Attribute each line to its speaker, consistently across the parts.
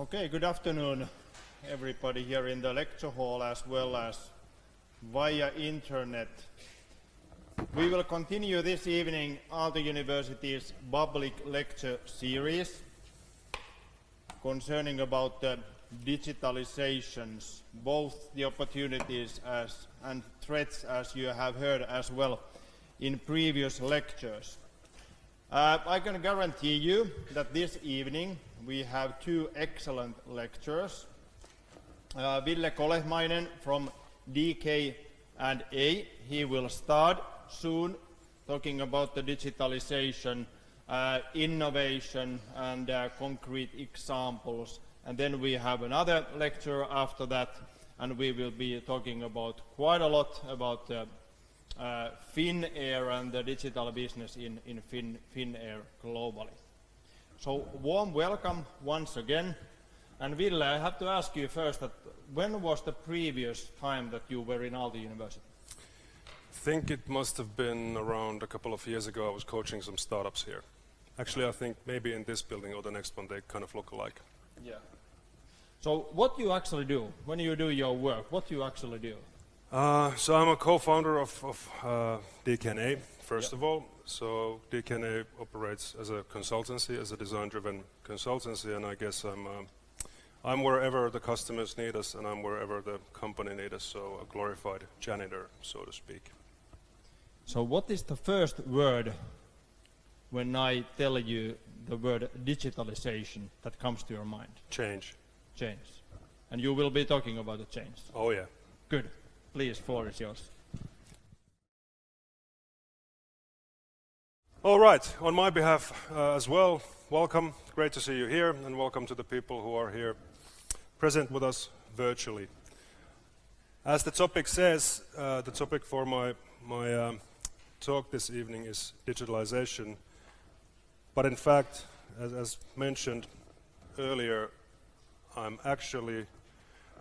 Speaker 1: Okay, good afternoon everybody here in the lecture hall as well as via internet. We will continue this evening Aalto University's public lecture series concerning about the digitalizations, both the opportunities and threats, as you have heard as well in previous lectures. I can guarantee you that this evening we have two excellent lecturers. Ville Kolehmainen from DK&A, he will start soon talking about the digitalization, innovation and concrete examples. And then we have another lecturer after that, and we will be talking about quite a lot about Finnair and the digital business in Finnair globally. So warm welcome once again. And Ville, I have to ask you first, that when was the previous time that you were in Aalto University?
Speaker 2: I think it must have been around a couple of years ago. I was coaching some startups here. Actually, I think maybe in this building or the next one, they kind of look alike.
Speaker 1: Yeah. So what do you actually do when you do your work? What do you actually do?
Speaker 2: So I'm a co-founder of DK&A, first of all. So DK&A operates as a consultancy, as a design-driven consultancy, and I guess I'm wherever the customers need us, and I'm wherever the company needs us, so a glorified janitor, so to speak.
Speaker 1: So what is the first word when I tell you the word digitalization that comes to your mind?
Speaker 2: Change.
Speaker 1: Change. And you will be talking about the change.
Speaker 2: Oh yeah.
Speaker 1: Good. Please, floor is yours.
Speaker 2: All right, on my behalf as well, welcome. Great to see you here, and welcome to the people who are here present with us virtually. As the topic says, the topic for my talk this evening is digitalization. But in fact, as mentioned earlier, I'm actually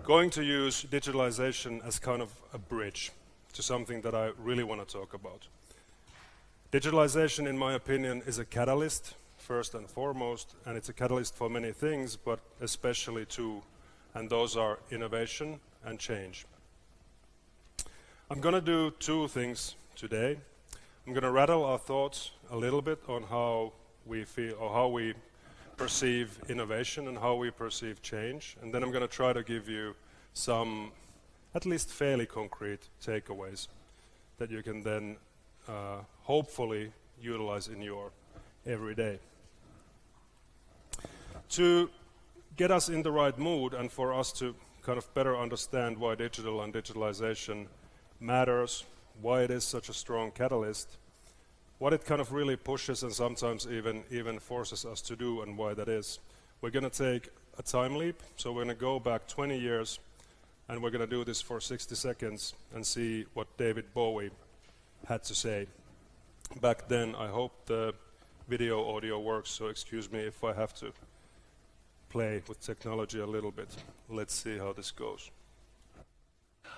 Speaker 2: going to use digitalization as kind of a bridge to something that I really want to talk about. Digitalization, in my opinion, is a catalyst, first and foremost, and it's a catalyst for many things, but especially two, and those are innovation and change. I'm going to do two things today. I'm going to rattle our thoughts a little bit on how we feel, or how we perceive innovation and how we perceive change, and then I'm going to try to give you some at least fairly concrete takeaways that you can then hopefully utilize in your everyday. To get us in the right mood and for us to kind of better understand why digital and digitalization matters, why it is such a strong catalyst, what it kind of really pushes and sometimes even forces us to do, and why that is. We're going to take a time leap, so we're going to go back 20 years, and we're going to do this for 60 seconds and see what David Bowie had to say back then. I hope the video audio works, so excuse me if I have to play with technology a little bit. Let's see how this goes.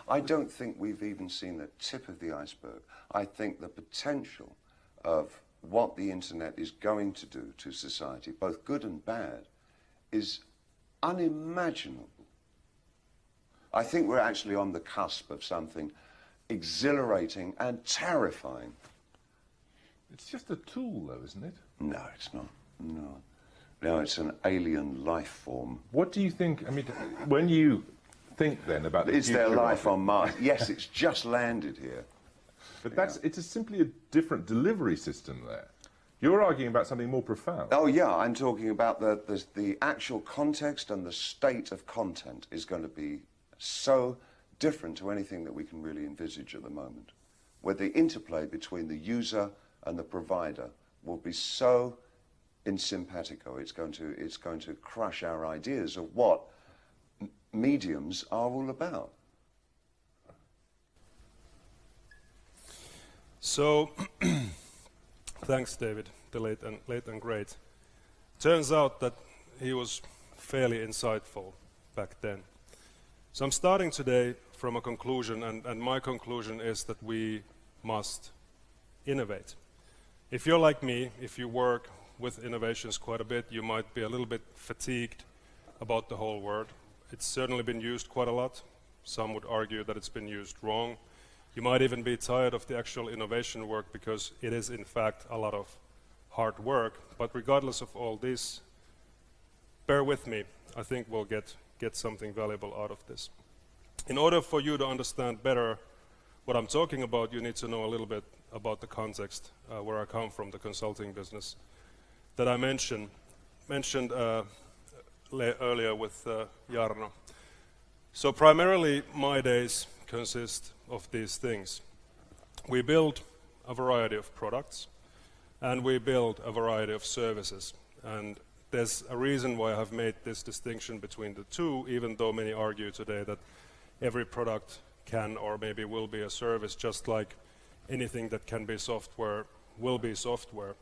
Speaker 3: I don't think we've even seen the tip of the iceberg. I think the potential of what the internet is going to do to society, both good and bad, is unimaginable. I think we're actually on the cusp of something exhilarating and terrifying.
Speaker 4: It's just a tool, though, isn't it?
Speaker 3: No, it's not. No, it's an alien life form.
Speaker 4: What do you think, I mean, when you think then about the
Speaker 3: Is there
Speaker 4: future
Speaker 3: life
Speaker 4: of it,
Speaker 3: on Mars? Yes, it's just landed here.
Speaker 4: but it's simply a different delivery system there. You're arguing about something more profound.
Speaker 3: Oh yeah, I'm talking about the actual context, and the state of content is going to be so different to anything that we can really envisage at the moment, where the interplay between the user and the provider will be so in simpatico. It's going to crush our ideas of what mediums are all about.
Speaker 2: So, thanks, David, the late and great. Turns out that he was fairly insightful back then. So I'm starting today from a conclusion, and my conclusion is that we must innovate. If you're like me, if you work with innovations quite a bit, you might be a little bit fatigued about the whole word. It's certainly been used quite a lot. Some would argue that it's been used wrong. You might even be tired of the actual innovation work because it is in fact a lot of hard work. But regardless of all this, bear with me. I think we'll get something valuable out of this. In order for you to understand better what I'm talking about, you need to know a little bit about the context where I come from, the consulting business that I mentioned earlier with Jarno. So primarily my days consist of these things. We build a variety of products and we build a variety of services. And there's a reason why I have made this distinction between the two, even though many argue today that every product can or maybe will be a service, just like anything that can be software will be software.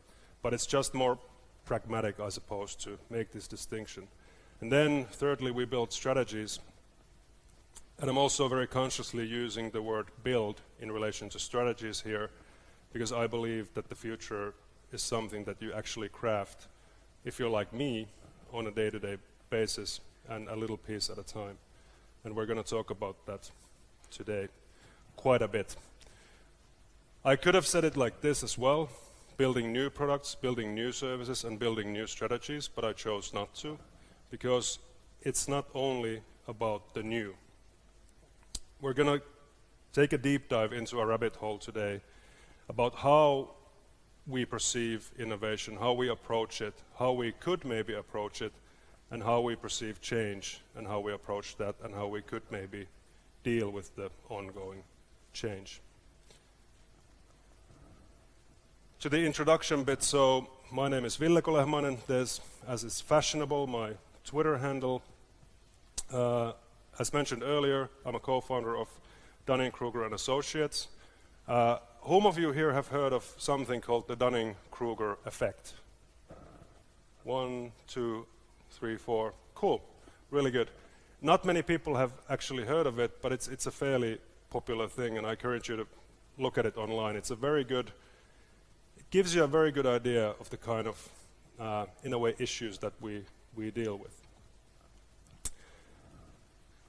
Speaker 2: But it's just more pragmatic, I suppose, to make this distinction. And then thirdly, we build strategies. And I'm also very consciously using the word build in relation to strategies here, because I believe that the future is something that you actually craft, if you're like me, on a day-to-day basis and a little piece at a time. And we're going to talk about that today quite a bit. I could have said it like this as well, building new products, building new services, and building new strategies, but I chose not to, because it's not only about the new. We're going to take a deep dive into a rabbit hole today about how we perceive innovation, how we approach it, how we could maybe approach it, and how we perceive change, and how we approach that, and how we could maybe deal with the ongoing change. To the introduction bit, so my name is Ville Kolehmainen. There's, as is fashionable, my Twitter handle. As mentioned earlier, I'm a co-founder of Dunning-Kruger and Associates. Whom of you here have heard of something called the Dunning-Kruger effect? 1, 2, 3, 4. Cool, really good. Not many people have actually heard of it, but it's a fairly popular thing, and I encourage you to look at it online. It's a very good, it gives you a very good idea of the kind of, in a way, issues that we deal with.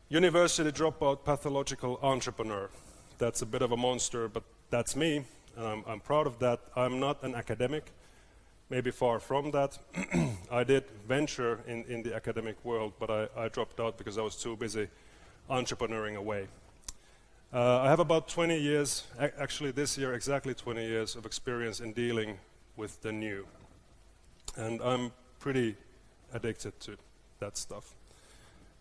Speaker 2: University dropout pathological entrepreneur. That's a bit of a monster, but that's me, and I'm proud of that. I'm not an academic, maybe far from that. I did venture in the academic world, but I dropped out because I was too busy entrepreneuring away. I have about 20 years, actually this year exactly 20 years of experience in dealing with the new. And I'm pretty addicted to that stuff.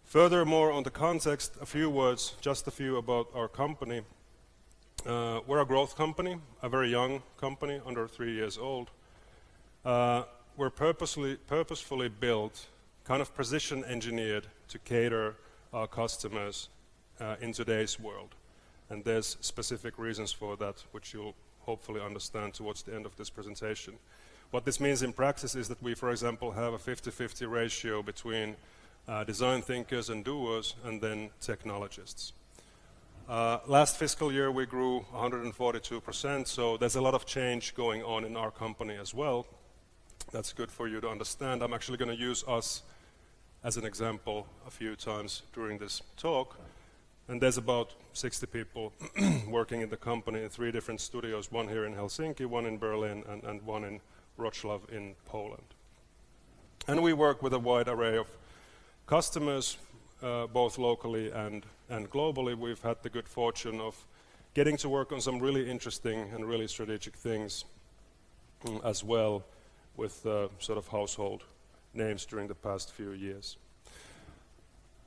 Speaker 2: Furthermore, on the context, a few words, just a few about our company. We're a growth company, a very young company, under 3 years old. We're purposefully built, kind of precision engineered to cater our customers in today's world. And there's specific reasons for that, which you'll hopefully understand towards the end of this presentation. What this means in practice is that we, for example, have a 50-50 ratio between design thinkers and doers, and then technologists. Last fiscal year we grew 142%, so there's a lot of change going on in our company as well. That's good for you to understand. I'm actually going to use us as an example a few times during this talk. And there's about 60 people working in the company in 3 different studios, one here in Helsinki, one in Berlin, and one in Wrocław in Poland. And we work with a wide array of customers, both locally and globally. We've had the good fortune of getting to work on some really interesting and really strategic things as well with sort of household names during the past few years.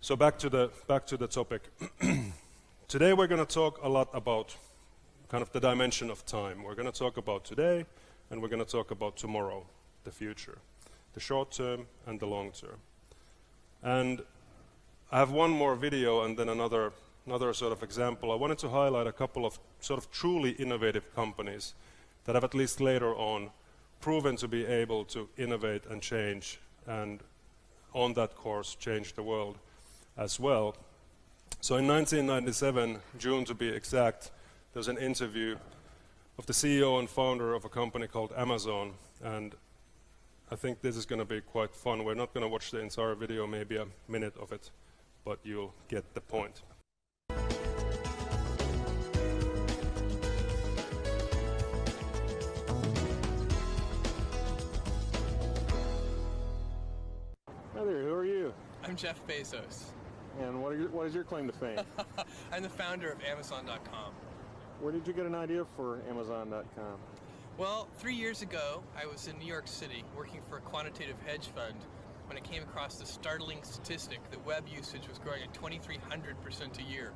Speaker 2: So back to the topic. Today we're going to talk a lot about kind of the dimension of time. We're going to talk about today, and we're going to talk about tomorrow, the future, the short term and the long term. And I have one more video and then another sort of example. I wanted to highlight a couple of sort of truly innovative companies that have at least later on proven to be able to innovate and change, and on that course change the world as well. So in 1997, June to be exact, there was an interview of the CEO and founder of a company called Amazon, and I think this is going to be quite fun. We're not going to watch the entire video, maybe a minute of it, but you'll get the point.
Speaker 5: Hi there, who are you?
Speaker 6: I'm Jeff Bezos.
Speaker 5: And what is your claim to fame?
Speaker 6: I'm the founder of Amazon.com.
Speaker 5: Where did you get an idea for Amazon.com?
Speaker 6: Well, 3 years ago, I was in New York City working for a quantitative hedge fund when I came across the startling statistic that web usage was growing at 2,300% a year.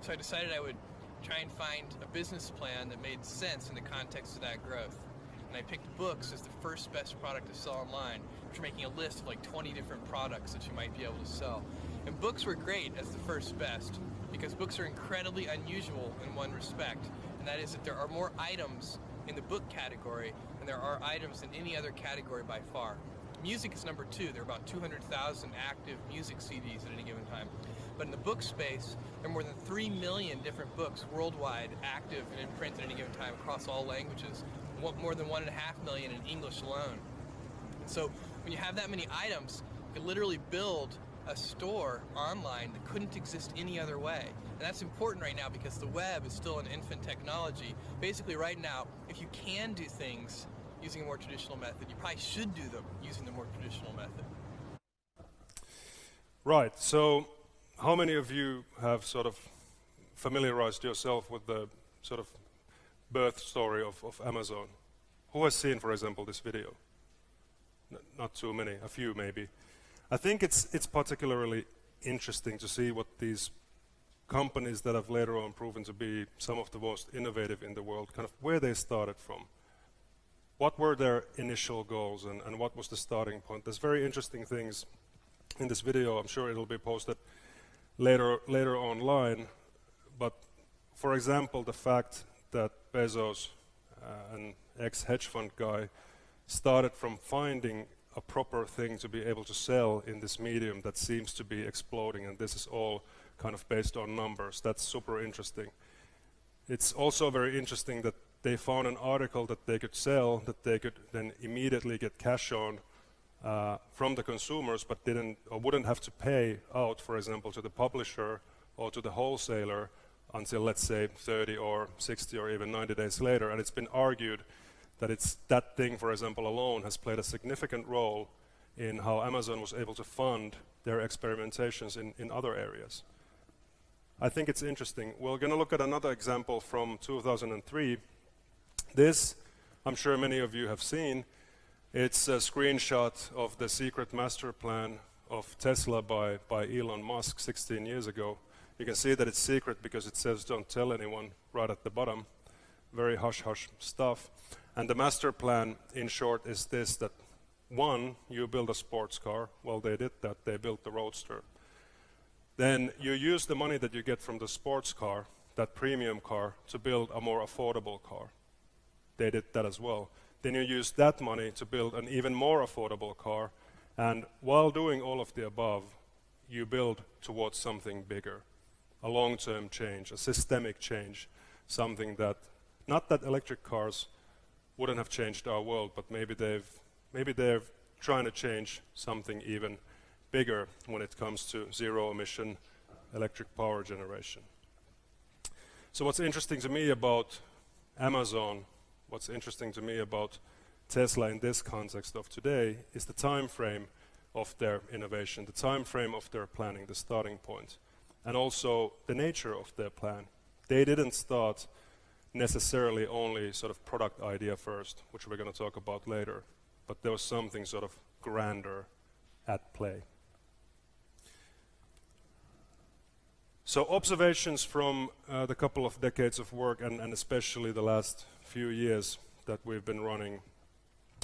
Speaker 6: So I decided I would try and find a business plan that made sense in the context of that growth. And I picked books as the first best product to sell online, after making a list of like 20 different products that you might be able to sell. And books were great as the first best, because books are incredibly unusual in one respect, and that is that there are more items in the book category than there are items in any other category by far. Music is number 2. There are about 200,000 active music CDs at any given time. But in the book space, there are more than 3 million different books worldwide active and in print at any given time across all languages, more than 1.5 million in English alone. And so when you have that many items, you can literally build a store online that couldn't exist any other way. And that's important right now because the web is still an infant technology. Basically right now, if you can do things using a more traditional method, you probably should do them using the more traditional method.
Speaker 2: Right, so how many of you have sort of familiarized yourself with the sort of birth story of Amazon? Who has seen, for example, this video? Not too many, a few maybe. I think it's particularly interesting to see what these companies that have later on proven to be some of the most innovative in the world, kind of where they started from. What were their initial goals and what was the starting point? There's very interesting things in this video. I'm sure it'll be posted later online. But for example, the fact that Bezos, an ex-hedge fund guy, started from finding a proper thing to be able to sell in this medium that seems to be exploding, and this is all kind of based on numbers. That's super interesting. It's also very interesting that they found an article that they could sell, that they could then immediately get cash on from the consumers, but didn't or wouldn't have to pay out, for example, to the publisher or to the wholesaler until, let's say, 30 or 60 or even 90 days later. And it's been argued that it's that thing, for example, alone has played a significant role in how Amazon was able to fund their experimentations in other areas. I think it's interesting. We're going to look at another example from 2003. This, I'm sure many of you have seen. It's a screenshot of the secret master plan of Tesla by Elon Musk 16 years ago. You can see that it's secret because it says don't tell anyone right at the bottom. Very hush-hush stuff. And the master plan, in short, is this, that one, you build a sports car. Well, they did that. They built the Roadster. Then you use the money that you get from the sports car, that premium car, to build a more affordable car. They did that as well. Then you use that money to build an even more affordable car. And while doing all of the above, you build towards something bigger, a long-term change, a systemic change, something that, not that electric cars wouldn't have changed our world, but maybe they're trying to change something even bigger when it comes to zero-emission electric power generation. So what's interesting to me about Amazon, what's interesting to me about Tesla in this context of today is the time frame of their innovation, the time frame of their planning, the starting point, and also the nature of their plan. They didn't start necessarily only sort of product idea first, which we're going to talk about later, but there was something sort of grander at play. So observations from the couple of decades of work and especially the last few years that we've been running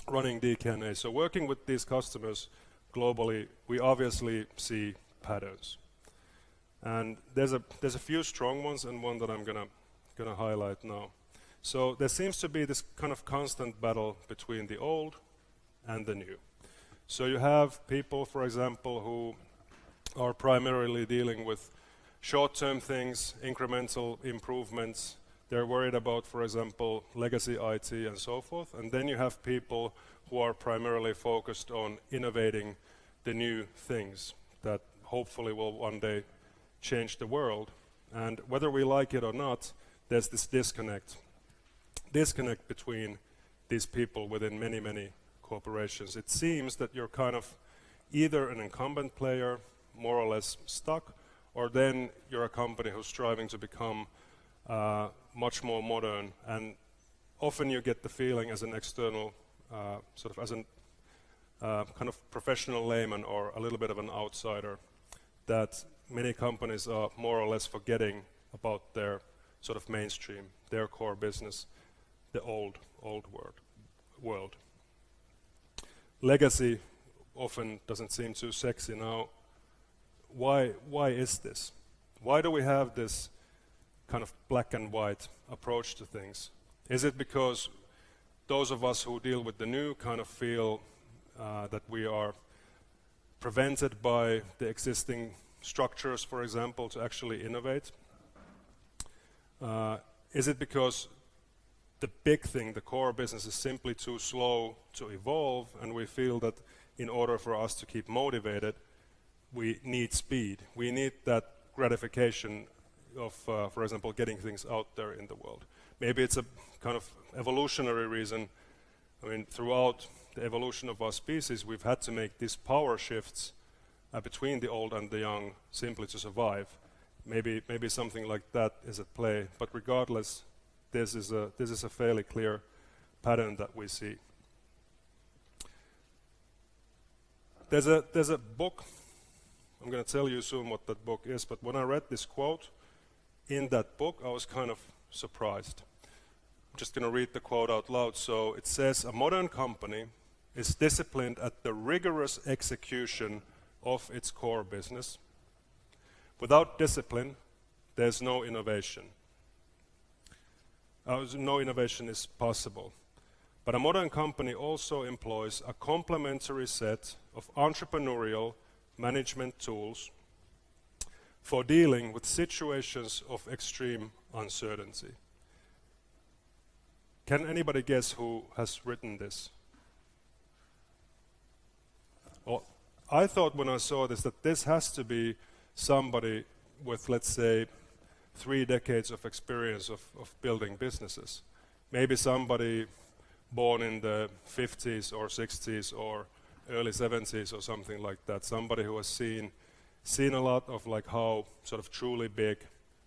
Speaker 2: DK&A. So working with these customers globally, we obviously see patterns. And there's a few strong ones and one that I'm gonna highlight now. So there seems to be this kind of constant battle between the old and the new. So you have people, for example, who are primarily dealing with short-term things, incremental improvements, They're worried about, for example, legacy IT and so forth. And then you have people who are primarily focused on innovating the new things that hopefully will one day change the world. And whether we like it or not, there's this disconnect between these people within many, many corporations. It seems that you're kind of either an incumbent player, more or less stuck, or then you're a company who's striving to become much more modern. And often you get the feeling as an external, sort of as a kind of professional layman or a little bit of an outsider, that many companies are more or less forgetting about their sort of mainstream, their core business, the old world. Legacy often doesn't seem too sexy now. Why is this? Why do we have this kind of black and white approach to things? Is it because those of us who deal with the new kind of feel that we are prevented by the existing structures, for example, to actually innovate? Is it because the big thing, the core business, is simply too slow to evolve, and we feel that in order for us to keep motivated, we need speed. We need that gratification of, for example, getting things out there in the world. Maybe it's a kind of evolutionary reason. I mean, throughout the evolution of our species, we've had to make these power shifts between the old and the young simply to survive. Maybe something like that is at play. But regardless, this is a fairly clear pattern that we see. There's a book. I'm going to tell you soon what that book is, but when I read this quote in that book, I was kind of surprised. I'm just going to read the quote out loud. So it says, "A modern company is disciplined at the rigorous execution of its core business. Without discipline, there's no innovation. No innovation is possible. But a modern company also employs a complementary set of entrepreneurial management tools for dealing with situations of extreme uncertainty." Can anybody guess who has written this? Well, I thought when I saw this that this has to be somebody with, let's say, 3 decades of experience of building businesses. Maybe somebody born in the 50s or 60s or early 70s or something like that. Somebody who has seen a lot of like how sort of truly big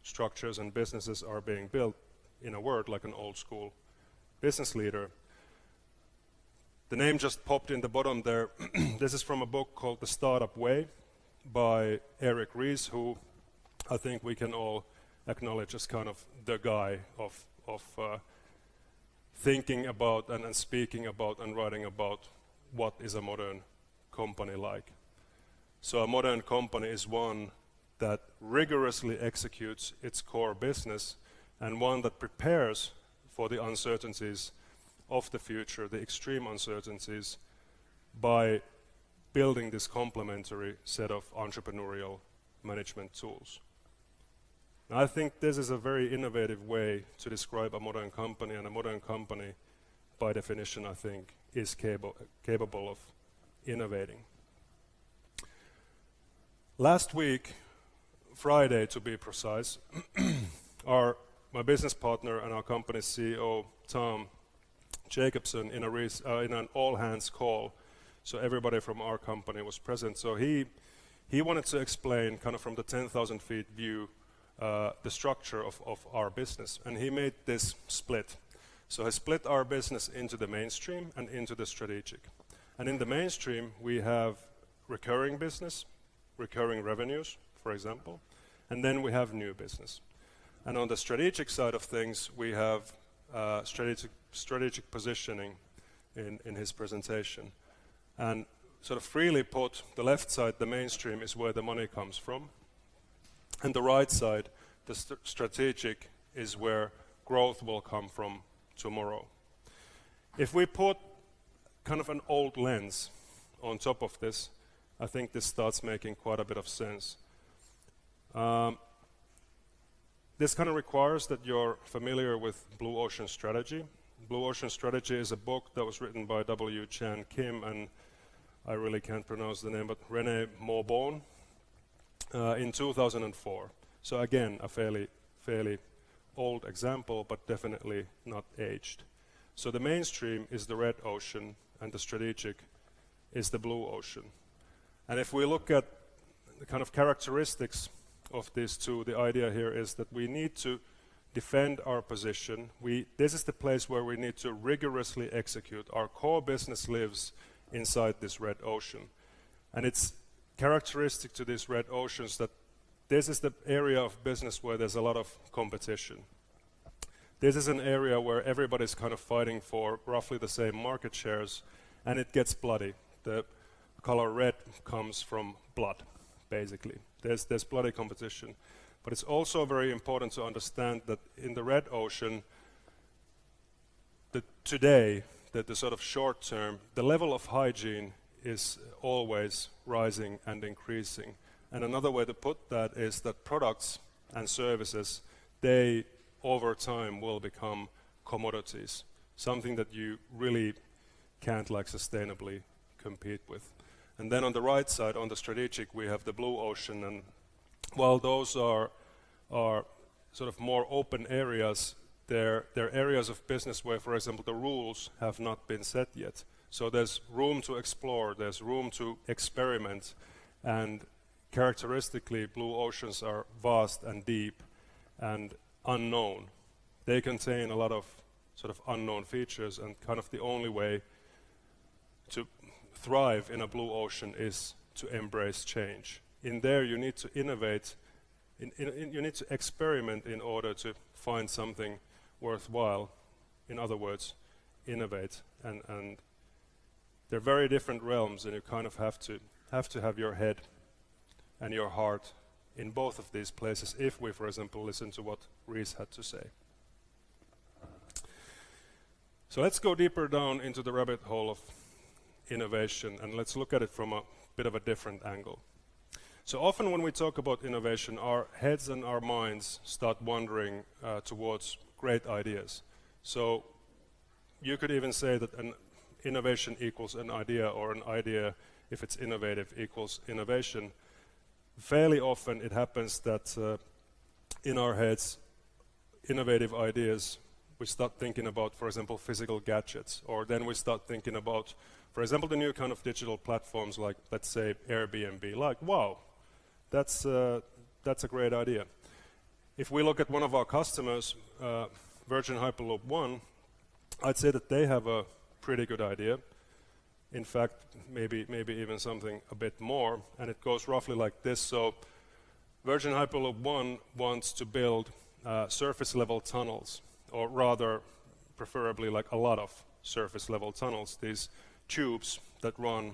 Speaker 2: structures and businesses are being built, in a word, like an old school business leader. The name just popped in the bottom there. This is from a book called The Startup Way by Eric Ries, who I think we can all acknowledge as kind of the guy of thinking about and speaking about and writing about what is a modern company like. So a modern company is one that rigorously executes its core business and one that prepares for the uncertainties of the future, the extreme uncertainties, by building this complementary set of entrepreneurial management tools. Now, I think this is a very innovative way to describe a modern company, and a modern company, by definition, I think, is capable of innovating. Last week, Friday to be precise, my business partner and our company's CEO, Tom Jacobson, in an all-hands call, so everybody from our company was present. So he wanted to explain, kind of from the 10,000 feet view, the structure of our business, and he made this split. So he split our business into the mainstream and into the strategic. And in the mainstream, we have recurring business, recurring revenues, for example, and then we have new business. And on the strategic side of things, we have strategic positioning in his presentation. And sort of freely put, the left side, the mainstream, is where the money comes from. And the right side, the strategic, is where growth will come from tomorrow. If we put kind of an old lens on top of this, I think this starts making quite a bit of sense. This kind of requires that you're familiar with Blue Ocean Strategy. Blue Ocean Strategy is a book that was written by W. Chan Kim and I really can't pronounce the name, but René Maubon in 2004. So again, a fairly old example, but definitely not aged. So the mainstream is the red ocean and the strategic is the blue ocean. And if we look at the kind of characteristics of these two, the idea here is that we need to defend our position. This is the place where we need to rigorously execute. Our core business lives inside this red ocean. And it's characteristic to these red oceans that this is the area of business where there's a lot of competition. This is an area where everybody's kind of fighting for roughly the same market shares, and it gets bloody. The color red comes from blood, basically. There's bloody competition. But it's also very important to understand that in the red ocean, today, the sort of short term, the level of hygiene is always rising and increasing. And another way to put that is that products and services, they over time will become commodities, something that you really can't like sustainably compete with. And then on the right side, on the strategic, we have the blue ocean, and while those are sort of more open areas, they're areas of business where, for example, the rules have not been set yet. So there's room to explore, there's room to experiment, and characteristically, blue oceans are vast and deep and unknown. They contain a lot of sort of unknown features, and kind of the only way to thrive in a blue ocean is to embrace change. In there, you need to innovate, you need to experiment in order to find something worthwhile. In other words, innovate. And they're very different realms, and you kind of have to have your head and your heart in both of these places if we, for example, listen to what Reese had to say. So let's go deeper down into the rabbit hole of innovation, and let's look at it from a bit of a different angle. So often when we talk about innovation, our heads and our minds start wandering towards great ideas. So you could even say that an innovation equals an idea, or an idea, if it's innovative, equals innovation. Fairly often it happens that in our heads, innovative ideas, we start thinking about, for example, physical gadgets, or then we start thinking about, for example, the new kind of digital platforms like, let's say, Airbnb. Like, wow, that's a great idea. If we look at one of our customers, Virgin Hyperloop One, I'd say that they have a pretty good idea. In fact, maybe even something a bit more, and it goes roughly like this. So Virgin Hyperloop One wants to build surface level tunnels, or rather, preferably like a lot of surface level tunnels, these tubes that run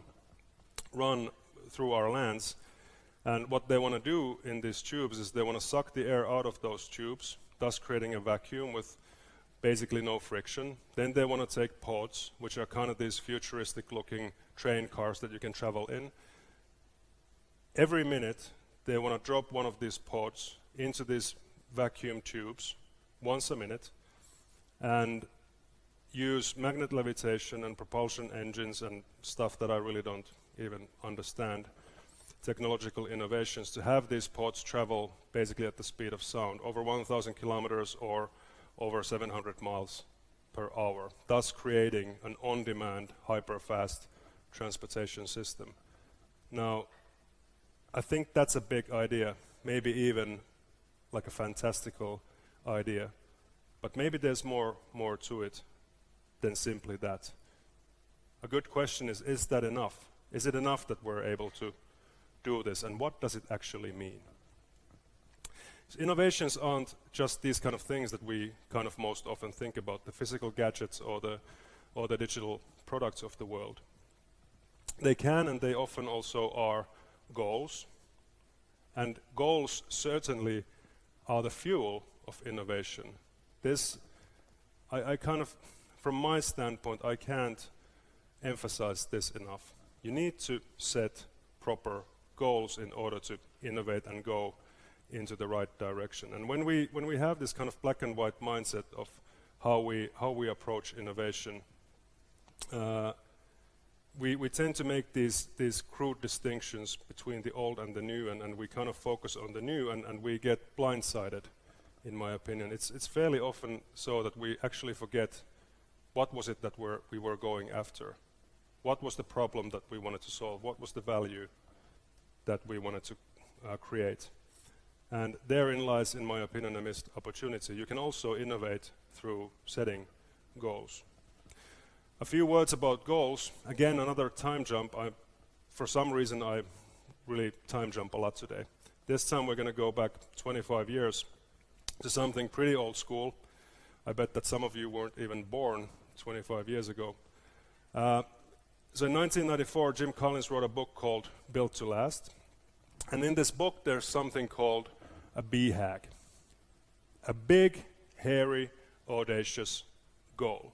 Speaker 2: through our lands. And what they want to do in these tubes is they want to suck the air out of those tubes, thus creating a vacuum with basically no friction. Then they want to take pods, which are kind of these futuristic looking train cars that you can travel in. Every minute they want to drop one of these pods into these vacuum tubes once a minute and use magnet levitation and propulsion engines and stuff that I really don't even understand, technological innovations, to have these pods travel basically at the speed of sound, over 1,000 kilometers or over 700 miles per hour, thus creating an on-demand, hyper-fast transportation system. Now, I think that's a big idea, maybe even like a fantastical idea, but maybe there's more to it than simply that. A good question is that enough? Is it enough that we're able to do this, and what does it actually mean? So innovations aren't just these kind of things that we kind of most often think about, the physical gadgets or the digital products of the world. They can, and they often also are, goals. And goals certainly are the fuel of innovation. This, I kind of, from my standpoint, I can't emphasize this enough. You need to set proper goals in order to innovate and go into the right direction. And when we have this kind of black and white mindset of how we approach innovation, we tend to make these crude distinctions between the old and the new, and we kind of focus on the new, and we get blindsided, in my opinion. It's fairly often so that we actually forget what was it that we were going after. What was the problem that we wanted to solve? What was the value that we wanted to create? And therein lies, in my opinion, a missed opportunity. You can also innovate through setting goals. A few words about goals. Again, another time jump. For some reason, I really time jump a lot today. This time we're going to go back 25 years to something pretty old school. I bet that some of you weren't even born 25 years ago. So in 1994, Jim Collins wrote a book called Built to Last. And in this book, there's something called a BHAG. A big, hairy, audacious goal,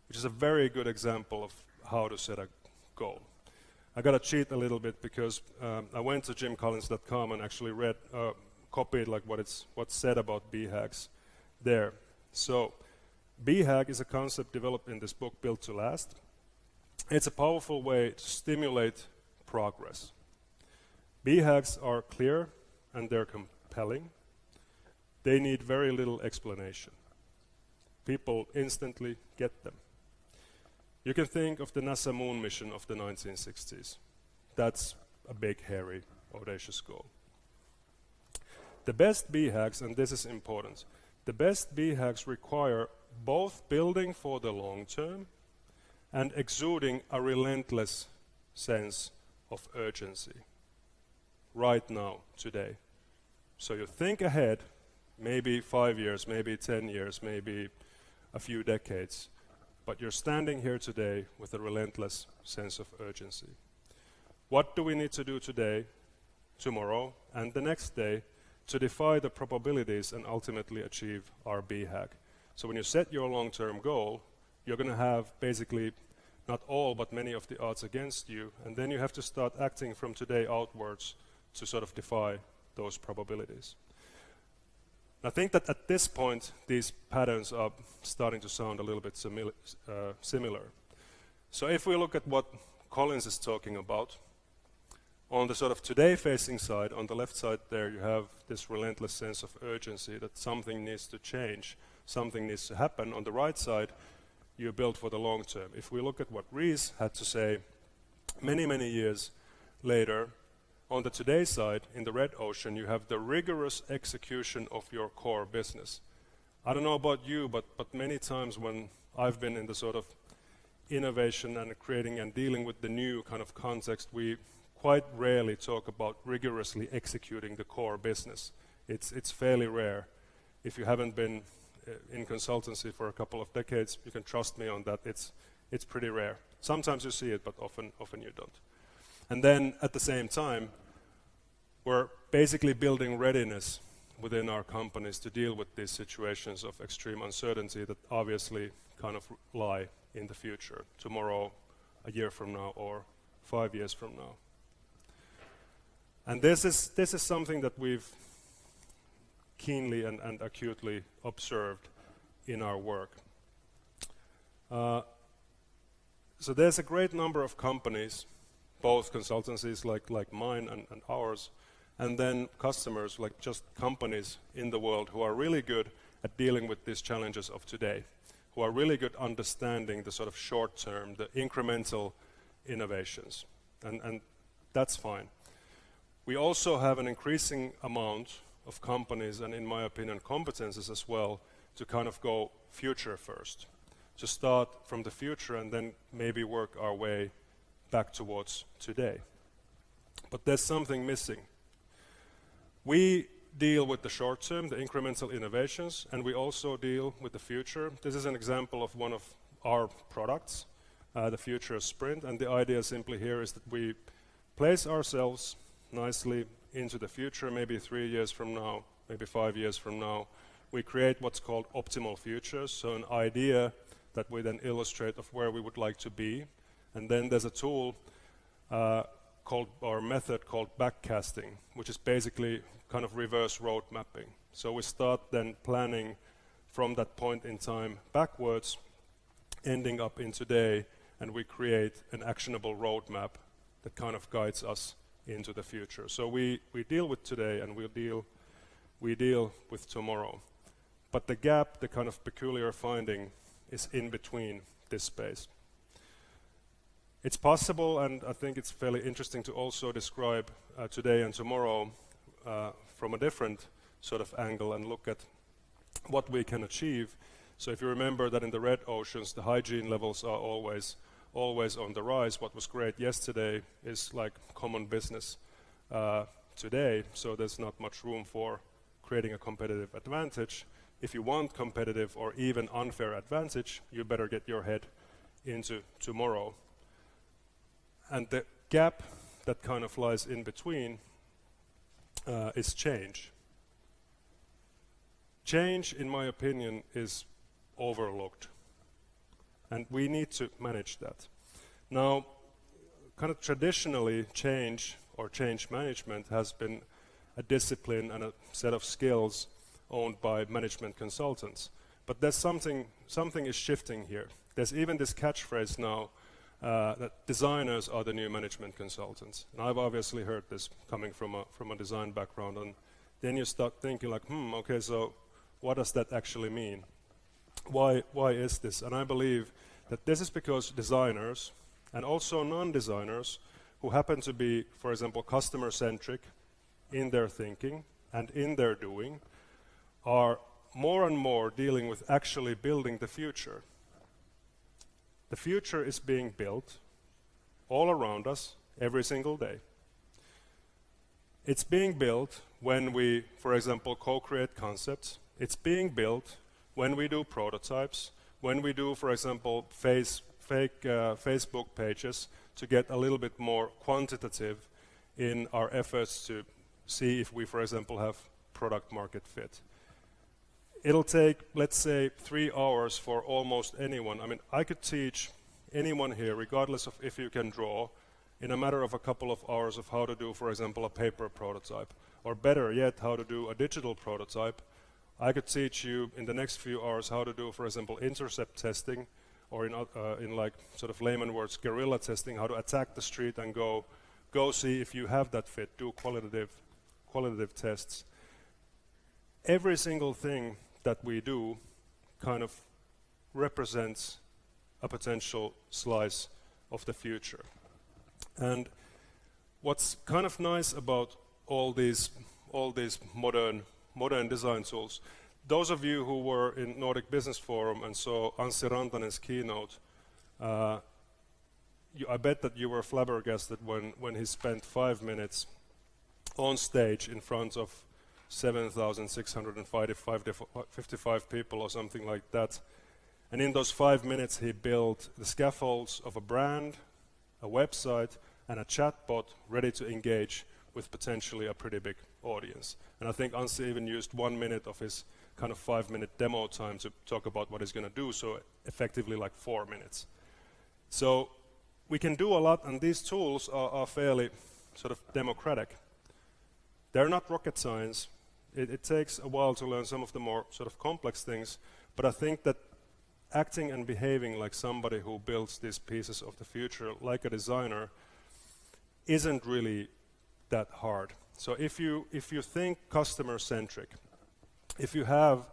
Speaker 2: which is a very good example of how to set a goal. I got to cheat a little bit because I went to jimcollins.com and actually copied like what's said about BHAGs there. So BHAG is a concept developed in this book, Built to Last. It's a powerful way to stimulate progress. BHAGs are clear and they're compelling. They need very little explanation. People instantly get them. You can think of the NASA moon mission of the 1960s. That's a big, hairy, audacious goal. The best BHAGs, and this is important, the best BHAGs require both building for the long term and exuding a relentless sense of urgency. Right now, today. So you think ahead, maybe 5 years, maybe 10 years, maybe a few decades, but you're standing here today with a relentless sense of urgency. What do we need to do today, tomorrow, and the next day to defy the probabilities and ultimately achieve our BHAG? So when you set your long-term goal, you're going to have basically not all, but many of the odds against you, and then you have to start acting from today outwards to sort of defy those probabilities. I think that at this point, these patterns are starting to sound a little bit similar. So if we look at what Collins is talking about, on the sort of today-facing side, on the left side there, you have this relentless sense of urgency that something needs to change, something needs to happen. On the right side, you build for the long term. If we look at what Rees had to say many, many years later, on the today side, in the red ocean, you have the rigorous execution of your core business. I don't know about you, but many times when I've been in the sort of innovation and creating and dealing with the new kind of context, we quite rarely talk about rigorously executing the core business. It's fairly rare. If you haven't been in consultancy for a couple of decades, you can trust me on that. It's pretty rare. Sometimes you see it, but often you don't. And then at the same time, we're basically building readiness within our companies to deal with these situations of extreme uncertainty that obviously kind of lie in the future, tomorrow, a year from now, or 5 years from now. And this is something that we've keenly and acutely observed in our work. So there's a great number of companies, both consultancies like mine and ours, and then customers like just companies in the world who are really good at dealing with these challenges of today, who are really good understanding the sort of short-term, the incremental innovations, and that's fine. We also have an increasing amount of companies, and in my opinion, competences as well, to kind of go future first, to start from the future and then maybe work our way back towards today. But there's something missing. We deal with the short term, the incremental innovations, and we also deal with the future. This is an example of one of our products, the Future Sprint, and the idea simply here is that we place ourselves nicely into the future, maybe 3 years from now, maybe 5 years from now. We create what's called optimal futures, so an idea that we then illustrate of where we would like to be. And then there's a tool method called backcasting, which is basically kind of reverse road mapping. So we start then planning from that point in time backwards, ending up in today, and we create an actionable roadmap that kind of guides us into the future. So we deal with today and we deal with tomorrow. But the gap, the kind of peculiar finding, is in between this space. It's possible, and I think it's fairly interesting to also describe today and tomorrow from a different sort of angle and look at what we can achieve. So if you remember that in the red oceans, the hygiene levels are always on the rise. What was great yesterday is like common business today, so there's not much room for creating a competitive advantage. If you want competitive or even unfair advantage, you better get your head into tomorrow. And the gap that kind of lies in between is change. Change, in my opinion, is overlooked. And we need to manage that. Now, kind of traditionally, change or change management has been a discipline and a set of skills owned by management consultants. But there's something is shifting here. There's even this catchphrase now that designers are the new management consultants. And I've obviously heard this coming from a design background. And then you start thinking like, okay, so what does that actually mean? Why is this? And I believe that this is because designers and also non-designers who happen to be, for example, customer-centric in their thinking and in their doing are more and more dealing with actually building the future. The future is being built all around us every single day. It's being built when we, for example, co-create concepts. It's being built when we do prototypes, when we do, for example, fake Facebook pages to get a little bit more quantitative in our efforts to see if we, for example, have product market fit. It'll take, let's say, 3 hours for almost anyone. I mean, I could teach anyone here, regardless of if you can draw, in a matter of a couple of hours of how to do, for example, a paper prototype, or better yet, how to do a digital prototype. I could teach you in the next few hours how to do, for example, intercept testing, or in like sort of layman words, guerrilla testing, how to attack the street and go see if you have that fit, do qualitative tests. Every single thing that we do kind of represents a potential slice of the future. And what's kind of nice about all these modern design tools, those of you who were in Nordic Business Forum and saw Anssi Rantanen's keynote, I bet that you were flabbergasted when he spent 5 minutes on stage in front of 7,655 people or something like that. And in those 5 minutes he built the scaffolds of a brand, a website, and a chatbot ready to engage with potentially a pretty big audience. And I think Anssi even used 1 minute of his kind of 5-minute demo time to talk about what he's going to do, so effectively like 4 minutes. So we can do a lot, and these tools are fairly sort of democratic. They're not rocket science. It takes a while to learn some of the more sort of complex things, but I think that acting and behaving like somebody who builds these pieces of the future, like a designer, isn't really that hard. So if you think customer-centric, if you have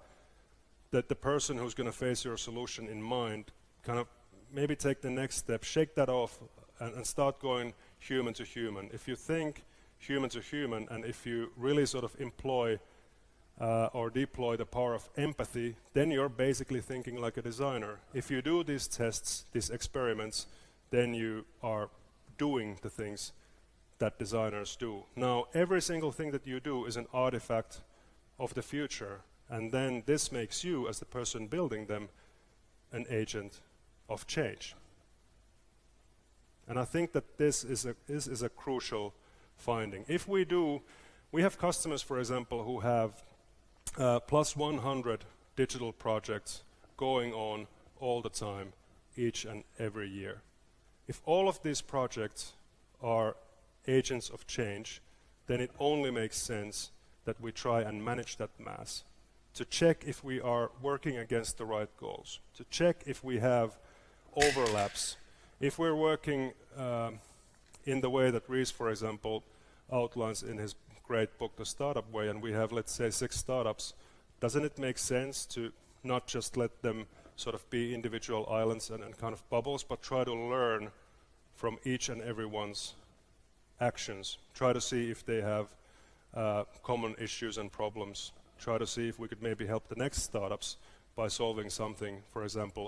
Speaker 2: the person who's going to face your solution in mind, kind of maybe take the next step, shake that off, and start going human to human. If you think human to human, and if you really sort of employ or deploy the power of empathy, then you're basically thinking like a designer. If you do these tests, these experiments, then you are doing the things that designers do. Now, every single thing that you do is an artifact of the future, and then this makes you, as the person building them, an agent of change. And I think that this is a crucial finding. If we have customers, for example, who have plus 100 digital projects going on all the time, each and every year. If all of these projects are agents of change, then it only makes sense that we try and manage that mass, to check if we are working against the right goals, to check if we have overlaps, if we're working in the way that Reese, for example, outlines in his great book, The Startup Way, and we have, let's say, 6 startups, doesn't it make sense to not just let them sort of be individual islands and kind of bubbles, but try to learn from each and everyone's actions, try to see if they have common issues and problems, try to see if we could maybe help the next startups by solving something, for example,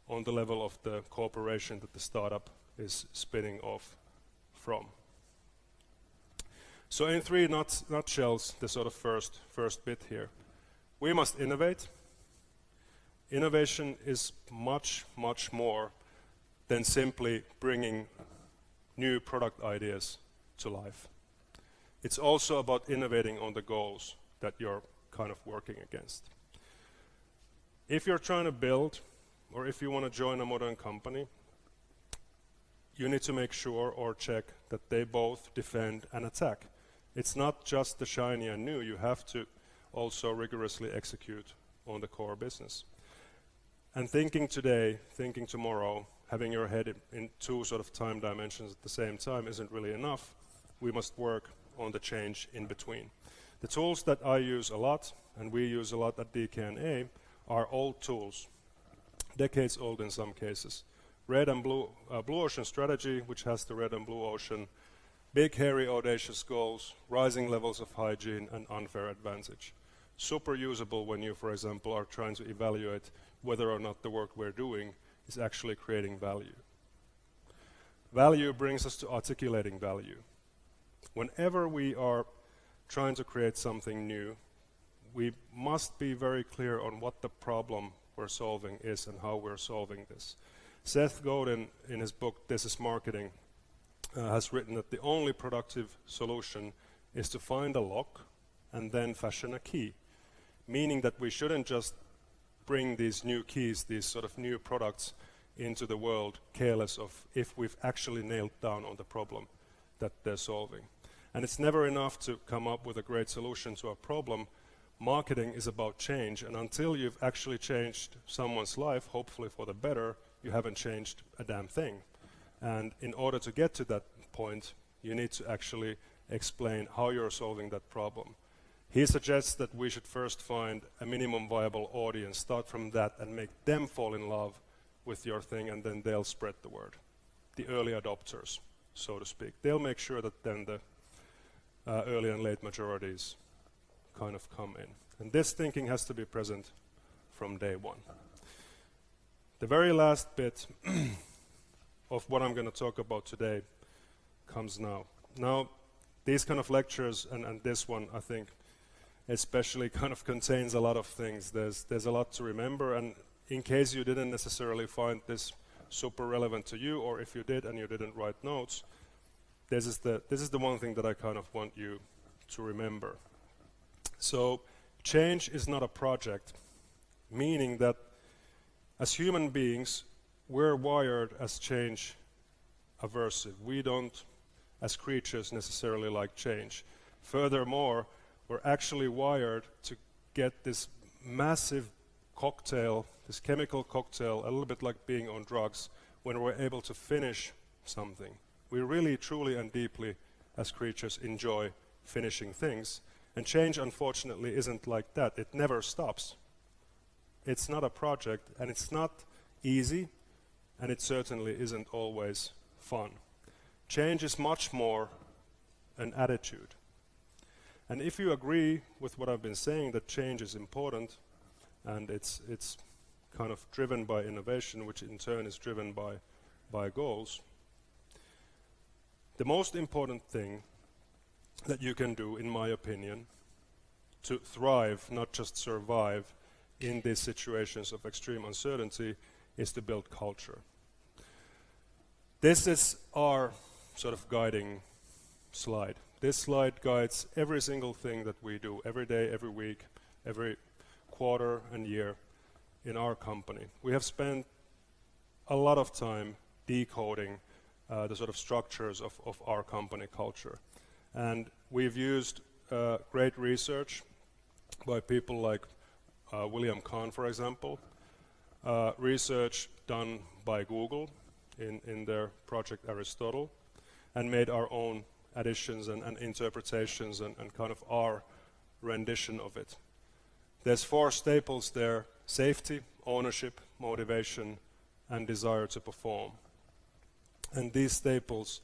Speaker 2: on the level of the corporation that the startup is spinning off from. So in 3 nutshells, the sort of first bit here. We must innovate. Innovation is much, much more than simply bringing new product ideas to life. It's also about innovating on the goals that you're kind of working against. If you're trying to build, or if you want to join a modern company, you need to make sure or check that they both defend and attack. It's not just the shiny and new, you have to also rigorously execute on the core business. And thinking today, thinking tomorrow, having your head in 2 sort of time dimensions at the same time isn't really enough. We must work on the change in between. The tools that I use a lot, and we use a lot at DK&A, are old tools, decades old in some cases. Red and blue ocean strategy, which has the red and blue ocean, big, hairy, audacious goals, rising levels of hygiene, and unfair advantage. Super usable when you, for example, are trying to evaluate whether or not the work we're doing is actually creating value. Value brings us to articulating value. Whenever we are trying to create something new, we must be very clear on what the problem we're solving is and how we're solving this. Seth Godin, in his book This is Marketing, has written that the only productive solution is to find a lock and then fashion a key, meaning that we shouldn't just bring these new keys, these sort of new products into the world careless of if we've actually nailed down on the problem that they're solving. And it's never enough to come up with a great solution to a problem. Marketing is about change, and until you've actually changed someone's life, hopefully for the better, you haven't changed a damn thing. And in order to get to that point, you need to actually explain how you're solving that problem. He suggests that we should first find a minimum viable audience, start from that and make them fall in love with your thing, and then they'll spread the word. The early adopters, so to speak. They'll make sure that then the early and late majorities kind of come in. And this thinking has to be present from day one. The very last bit of what I'm going to talk about today comes now. Now, these kind of lectures, and this one, I think, especially kind of contains a lot of things. There's a lot to remember, and in case you didn't necessarily find this super relevant to you, or if you did and you didn't write notes, this is the one thing that I kind of want you to remember. So, change is not a project, meaning that as human beings, we're wired as change aversive. We don't, as creatures, necessarily like change. Furthermore, we're actually wired to get this massive cocktail, this chemical cocktail, a little bit like being on drugs, when we're able to finish something. We really, truly, and deeply, as creatures, enjoy finishing things. And change, unfortunately, isn't like that. It never stops. It's not a project, and it's not easy, and it certainly isn't always fun. Change is much more an attitude. And if you agree with what I've been saying, that change is important, and it's kind of driven by innovation, which in turn is driven by goals, the most important thing that you can do, in my opinion, to thrive, not just survive, in these situations of extreme uncertainty, is to build culture. This is our sort of guiding slide. This slide guides every single thing that we do, every day, every week, every quarter and year in our company. We have spent a lot of time decoding the sort of structures of our company culture. And we've used great research by people like William Kahn, for example, research done by Google in their project Aristotle, and made our own additions and interpretations and kind of our rendition of it. There's 4 staples there: safety, ownership, motivation, and desire to perform. And these staples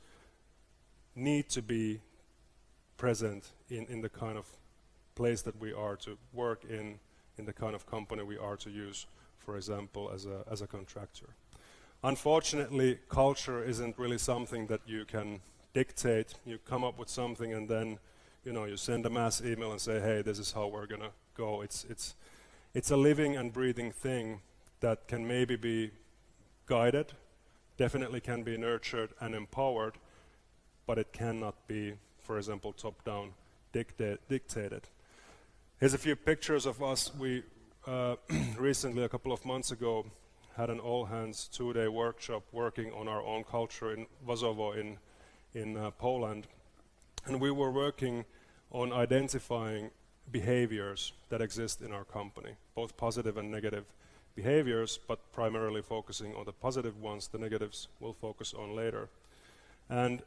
Speaker 2: need to be present in the kind of place that we are to work in the kind of company we are to use, for example, as a contractor. Unfortunately, culture isn't really something that you can dictate. You come up with something and then, you send a mass email and say, hey, this is how we're gonna go. It's a living and breathing thing that can maybe be guided, definitely can be nurtured and empowered, but it cannot be, for example, top-down dictated. Here's a few pictures of us. We recently, a couple of months ago, had an all-hands 2-day workshop working on our own culture in Wazowo in Poland. And we were working on identifying behaviors that exist in our company, both positive and negative behaviors, but primarily focusing on the positive ones. The negatives we'll focus on later. And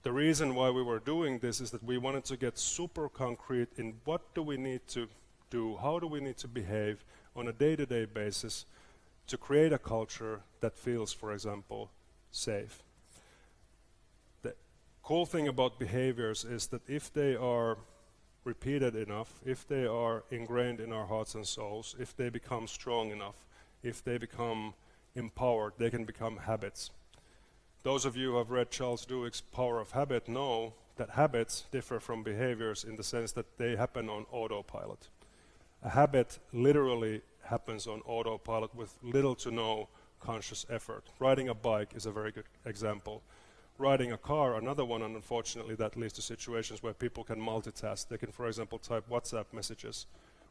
Speaker 2: the reason why we were doing this is that we wanted to get super concrete in what do we need to do, how do we need to behave on a day-to-day basis to create a culture that feels, for example, safe. The cool thing about behaviors is that if they are repeated enough, if they are ingrained in our hearts and souls, if they become strong enough, if they become empowered, they can become habits. Those of you who have read Charles Duhigg's Power of Habit know that habits differ from behaviors in the sense that they happen on autopilot. A habit literally happens on autopilot with little to no conscious effort. Riding a bike is a very good example. Riding a car, another one, and unfortunately that leads to situations where people can multitask. They can, for example, type WhatsApp messages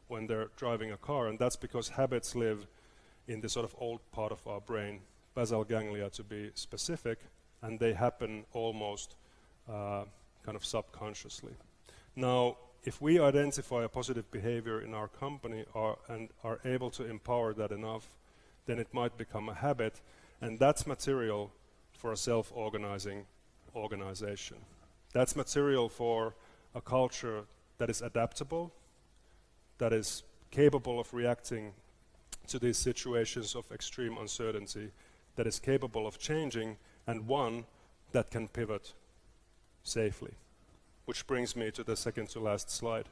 Speaker 2: when they're driving a car, and that's because habits live in the sort of old part of our brain, basal ganglia to be specific, and they happen almost kind of subconsciously. Now, if we identify a positive behavior in our company and are able to empower that enough, then it might become a habit, and that's material for a self-organizing organization. That's material for a culture that is adaptable, that is capable of reacting to these situations of extreme uncertainty, that is capable of changing, and one that can pivot safely. Which brings me to the second to last slide.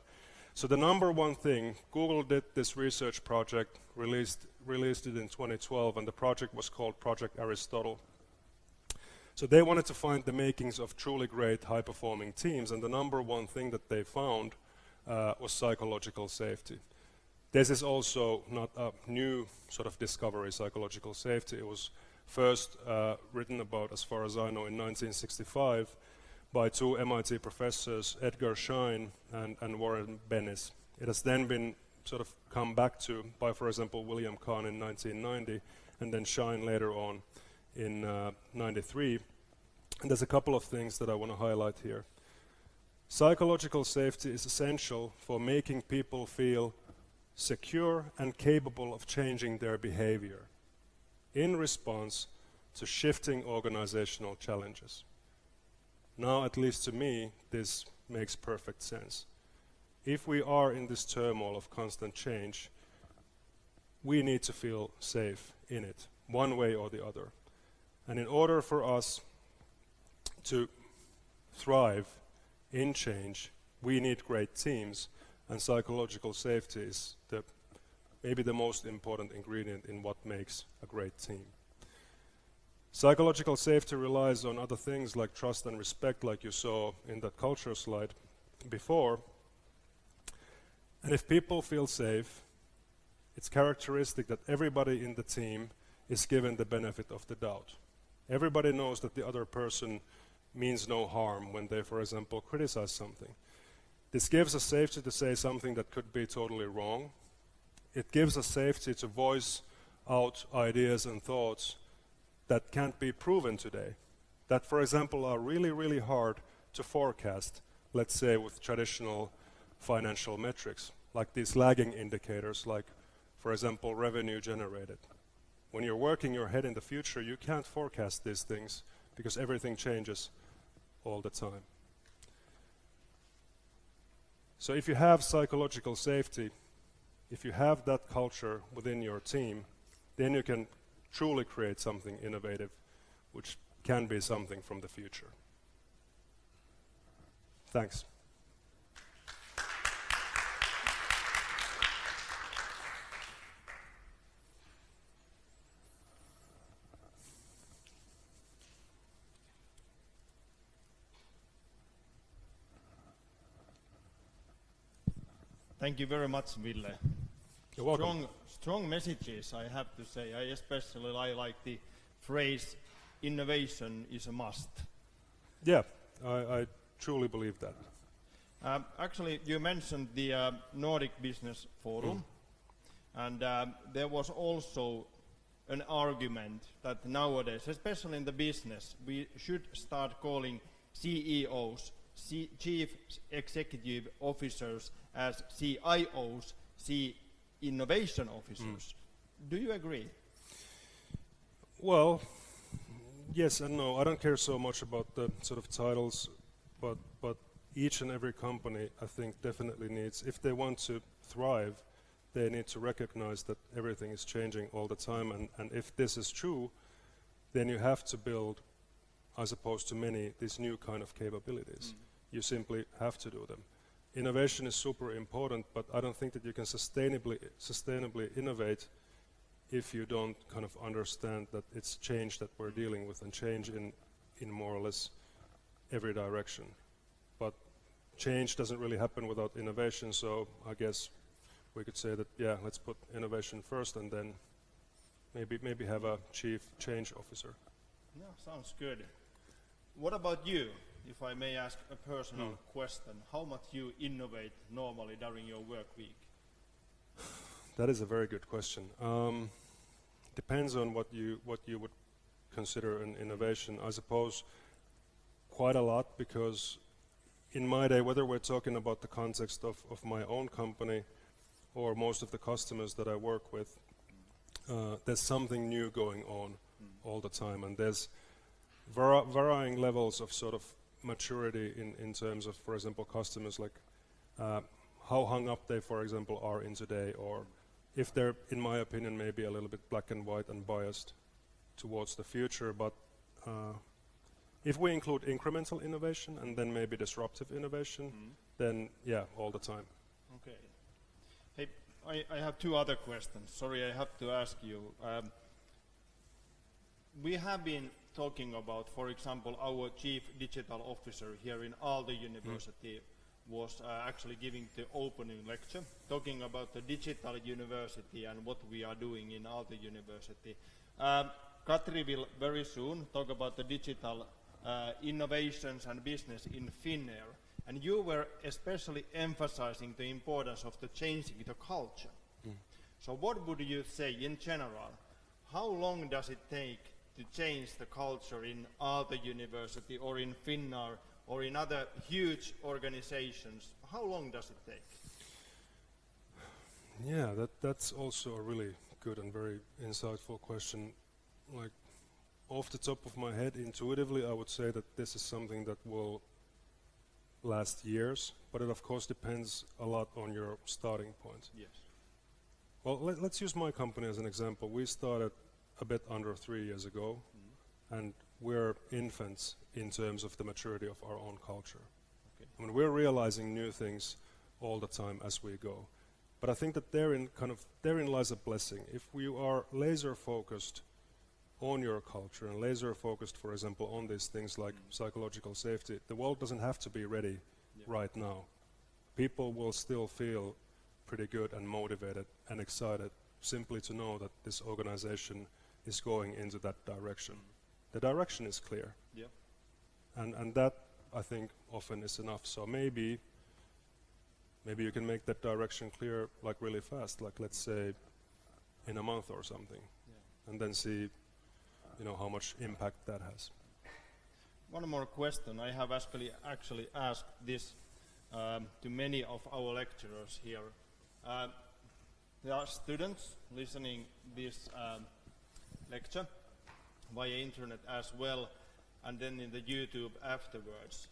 Speaker 2: So the number one thing, Google did this research project, released it in 2012, and the project was called Project Aristotle. So they wanted to find the makings of truly great high-performing teams, and the number one thing that they found was psychological safety. This is also not a new sort of discovery, psychological safety. It was first written about, as far as I know, in 1965 by 2 MIT professors, Edgar Schein and Warren Bennis. It has then been sort of come back to by, for example, William Kahn in 1990, and then Schein later on in 93. And there's a couple of things that I want to highlight here. Psychological safety is essential for making people feel secure and capable of changing their behavior in response to shifting organizational challenges. Now, at least to me, this makes perfect sense. If we are in this turmoil of constant change, we need to feel safe in it, one way or the other. And in order for us to thrive in change, we need great teams, and psychological safety is maybe the most important ingredient in what makes a great team. Psychological safety relies on other things like trust and respect, like you saw in that culture slide before. And if people feel safe, it's characteristic that everybody in the team is given the benefit of the doubt. Everybody knows that the other person means no harm when they, for example, criticize something. This gives us safety to say something that could be totally wrong. It gives us safety to voice out ideas and thoughts that can't be proven today, that, for example, are really, really hard to forecast, let's say with traditional financial metrics, like these lagging indicators, like, for example, revenue generated. When you're working your head in the future, you can't forecast these things because everything changes all the time. So if you have psychological safety, if you have that culture within your team, then you can truly create something innovative, which can be something from the future. Thanks.
Speaker 1: Thank you very much, Ville.
Speaker 2: You're welcome.
Speaker 1: Strong messages, I have to say. I especially like the phrase, innovation is a must.
Speaker 2: Yeah, I truly believe that.
Speaker 1: Actually, you mentioned the Nordic Business Forum, and there was also an argument that nowadays, especially in the business, we should start calling CEOs, Chief Executive Officers, as CIOs, Innovation Officers. Do you agree?
Speaker 2: Well, yes and no. I don't care so much about the sort of titles, but each and every company, I think, definitely needs, if they want to thrive, they need to recognize that everything is changing all the time, and if this is true, then you have to build, as opposed to many, these new kind of capabilities. You simply have to do them. Innovation is super important, but I don't think that you can sustainably innovate if you don't kind of understand that it's change that we're dealing with, and change in more or less every direction. But change doesn't really happen without innovation, so I guess we could say that, yeah, let's put innovation first and then maybe have a chief change officer.
Speaker 1: Yeah, sounds good. What about you? If I may ask a personal question, how much you innovate normally during your work week?
Speaker 2: That is a very good question. Depends on what you would consider an innovation. I suppose quite a lot, because in my day, whether we're talking about the context of my own company or most of the customers that I work with, there's something new going on all the time, and there's varying levels of sort of maturity in terms of, for example, customers, like how hung up they, for example, are in today, or if they're, in my opinion, maybe a little bit black and white and biased towards the future. But if we include incremental innovation and then maybe disruptive innovation, then yeah, all the time.
Speaker 1: Okay. Hey, I have two other questions. Sorry, I have to ask you. We have been talking about, for example, our chief digital officer here in Aalto University was actually giving the opening lecture, talking about the digital university and what we are doing in Aalto University. Katri will very soon talk about the digital innovations and business in Finnair. And you were especially emphasizing the importance of the changing the culture. So what would you say in general? How long does it take to change the culture in Aalto University or in Finnair or in other huge organizations? How long does it take?
Speaker 2: Yeah, that's also a really good and very insightful question. Like, off the top of my head, intuitively, I would say that this is something that will last years, but it of course depends a lot on your starting point.
Speaker 1: Yes.
Speaker 2: Well, let's use my company as an example. We started a bit under 3 years ago, and we're infants in terms of the maturity of our own culture.
Speaker 1: Okay.
Speaker 2: I mean, we're realizing new things all the time as we go. But I think that therein lies a blessing. If you are laser focused on your culture and laser focused, for example, on these things like psychological safety, the world doesn't have to be ready right now. People will still feel pretty good and motivated and excited simply to know that this organization is going into that direction. The direction is clear.
Speaker 1: Yeah.
Speaker 2: And that, I think, often is enough. So maybe you can make that direction clear like really fast, like let's say in a month or something, and then see how much impact that has.
Speaker 1: One more question. I have actually asked this to many of our lecturers here. There are students listening this lecture via internet as well, and then in the YouTube afterwards.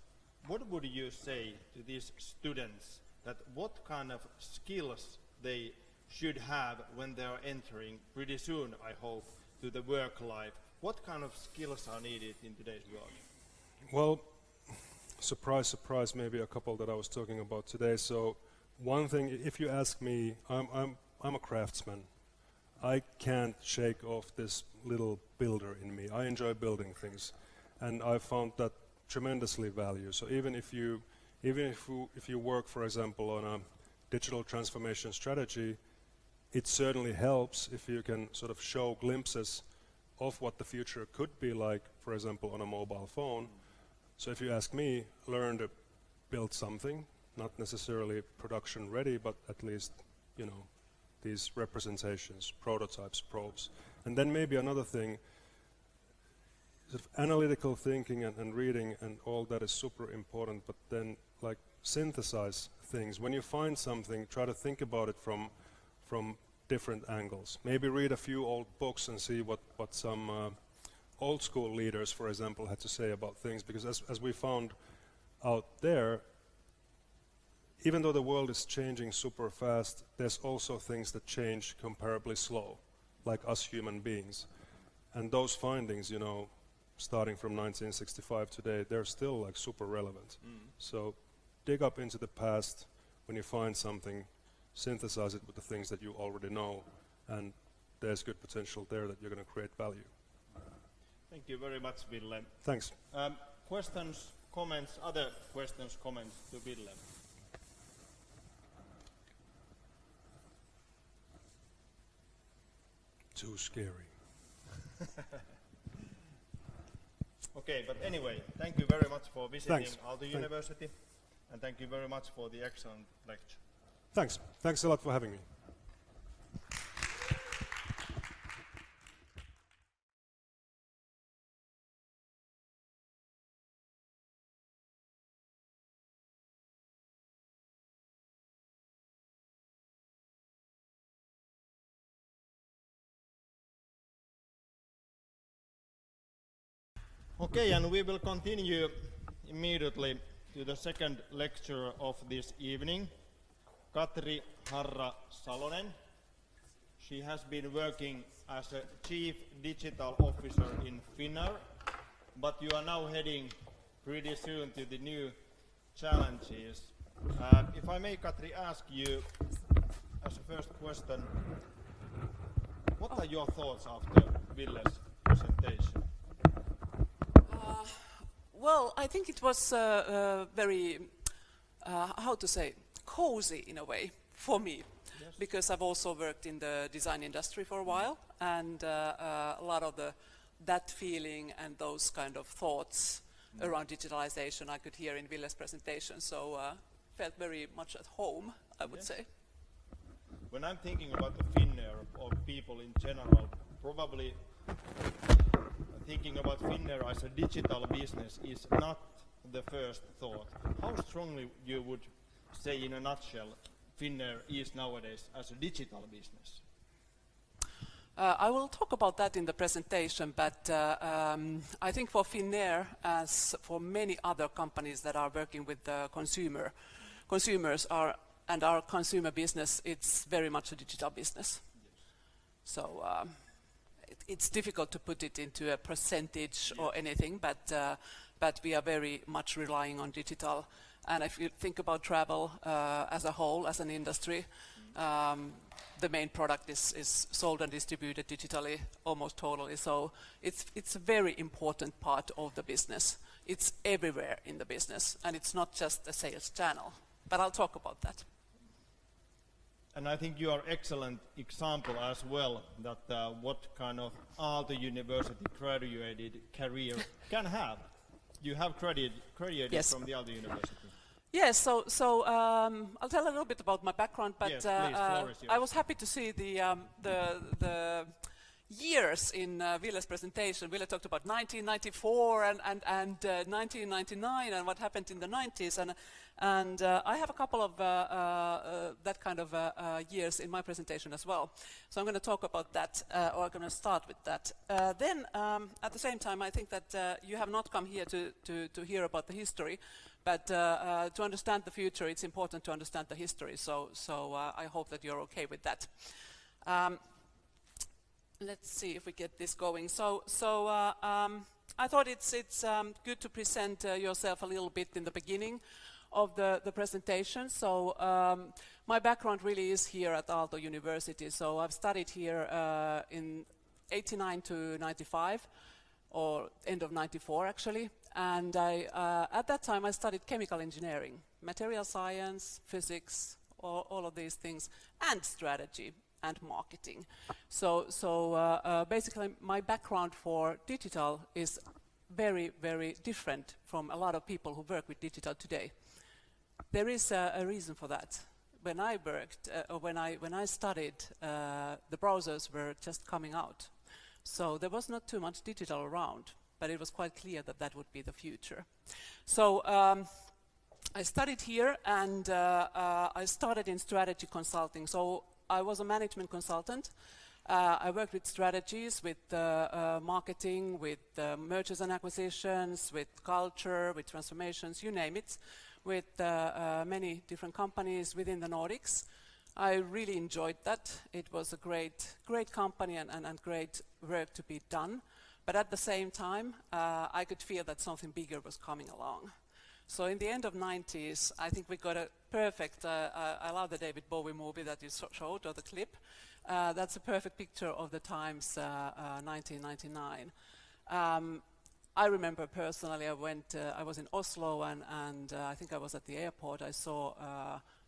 Speaker 1: What would you say to these students that what kind of skills they should have when they are entering pretty soon, I hope, to the work life? What kind of skills are needed in today's world?
Speaker 2: Well, surprise, surprise, maybe a couple that I was talking about today. So one thing, if you ask me, I'm a craftsman. I can't shake off this little builder in me. I enjoy building things, and I found that tremendously valuable. So even if you work, for example, on a digital transformation strategy, it certainly helps if you can sort of show glimpses of what the future could be like, for example, on a mobile phone. So if you ask me, learn to build something, not necessarily production ready, but at least, you know, these representations, prototypes, probes. And then maybe another thing, sort of analytical thinking and reading and all that is super important, but then like synthesize things. When you find something, try to think about it from different angles. Maybe read a few old books and see what some old school leaders, for example, had to say about things, because as we found out there, even though the world is changing super fast, there's also things that change comparably slow, like us human beings. And those findings, you know, starting from 1965 today, they're still like super relevant. So dig up into the past. When you find something, synthesize it with the things that you already know, and there's good potential there that you're going to create value.
Speaker 1: Thank you very much, Ville.
Speaker 2: Thanks.
Speaker 1: Questions, comments, other questions, comments to Ville?
Speaker 2: Too scary.
Speaker 1: Okay, but anyway, thank you very much for visiting
Speaker 2: Thanks.
Speaker 1: Aalto University, and thank you very much for the excellent lecture.
Speaker 2: Thanks. Thanks a lot for having me.
Speaker 1: Okay, and we will continue immediately to the second lecturer of this evening, Katri Harra-Salonen. She has been working as a Chief Digital Officer in Finnair, but you are now heading pretty soon to the new challenges. If I may, Katri, ask you as a first question, what are your thoughts after Ville's presentation?
Speaker 7: Well, I think it was very, how to say, cozy in a way for me, yes. Because I've also worked in the design industry for a while, and a lot of that feeling and those kind of thoughts around digitalization I could hear in Ville's presentation, so felt very much at home, I would say.
Speaker 1: When I'm thinking about the Finnair or people in general, probably thinking about Finnair as a digital business is not the first thought. How strongly you would say in a nutshell Finnair is nowadays as a digital business?
Speaker 7: I will talk about that in the presentation, but I think for Finnair, as for many other companies that are working with the consumers and our consumer business, it's very much a digital business. Yes. So it's difficult to put it into a percentage or anything, but we are very much relying on digital. And if you think about travel as a whole, as an industry, the main product is sold and distributed digitally almost totally. So it's a very important part of the business. It's everywhere in the business, and it's not just a sales channel. But I'll talk about that.
Speaker 1: And I think you are excellent example as well that what kind of Aalto University graduated career can have. You have graduated
Speaker 7: yes.
Speaker 1: from the Aalto University.
Speaker 7: Yes, so I'll tell a little bit about my background, but
Speaker 1: yes, please,
Speaker 7: I was happy to see the years in Ville's presentation. Ville talked about 1994 and 1999 and what happened in the 90s, and I have a couple of that kind of years in my presentation as well. So I'm going to talk about that, or I'm going to start with that. Then, at the same time, I think that you have not come here to hear about the history, but to understand the future, it's important to understand the history. So I hope that you're okay with that. Let's see if we get this going. So I thought it's good to present yourself a little bit in the beginning of the presentation. So my background really is here at Aalto University. So I've studied here in 89 to 95, or end of 94 actually. And at that time I studied chemical engineering, material science, physics, all of these things, and strategy and marketing. So basically my background for digital is very, very different from a lot of people who work with digital today. There is a reason for that. When I worked, or when I studied, the browsers were just coming out. So there was not too much digital around, but it was quite clear that that would be the future. So I studied here, and I started in strategy consulting. So I was a management consultant. I worked with strategies, with marketing, with mergers and acquisitions, with culture, with transformations, you name it, with many different companies within the Nordics. I really enjoyed that. It was a great company and great work to be done. But at the same time, I could feel that something bigger was coming along. So in the end of 90s, I think we got a perfect, I love the David Bowie movie that you showed, or the clip. That's a perfect picture of the times, 1999. I remember personally, I was in Oslo, and I think I was at the airport. I saw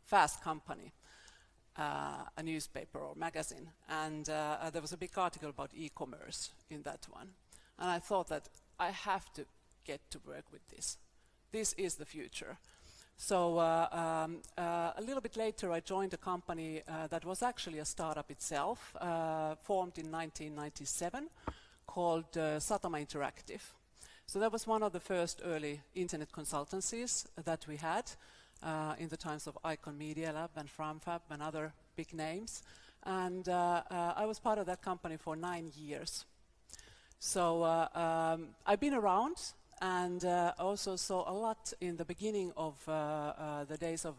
Speaker 7: Fast Company, a newspaper or magazine, and there was a big article about e-commerce in that one. And I thought that I have to get to work with this. This is the future. So a little bit later, I joined a company that was actually a startup itself, formed in 1997, called Satama Interactive. So that was one of the first early internet consultancies that we had in the times of Icon Media Lab and FramFab and other big names. And I was part of that company for 9 years. So I've been around, and also saw a lot in the beginning of the days of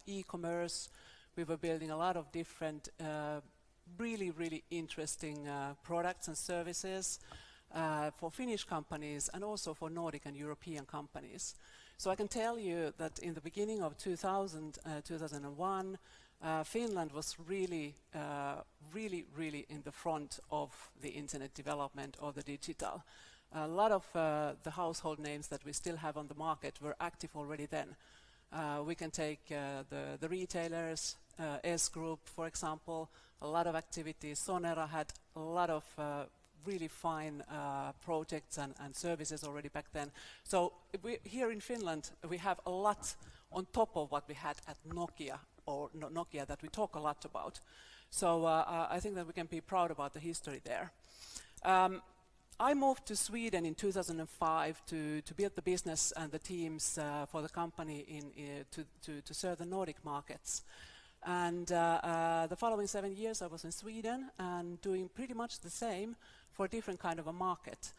Speaker 7: e-commerce. We were building a lot of different, really, really interesting products and services for Finnish companies and also for Nordic and European companies. So I can tell you that in the beginning of 2001, Finland was really, really in the front of the internet development or the digital. A lot of the household names that we still have on the market were active already then. We can take the retailers, S Group, for example, a lot of activities. Sonera had a lot of really fine projects and services already back then. So here in Finland, we have a lot on top of what we had at Nokia, or Nokia that we talk a lot about. So I think that we can be proud about the history there. I moved to Sweden in 2005 to build the business and the teams for the company to serve the Nordic markets. And the following 7 years I was in Sweden and doing pretty much the same for a different kind of a market.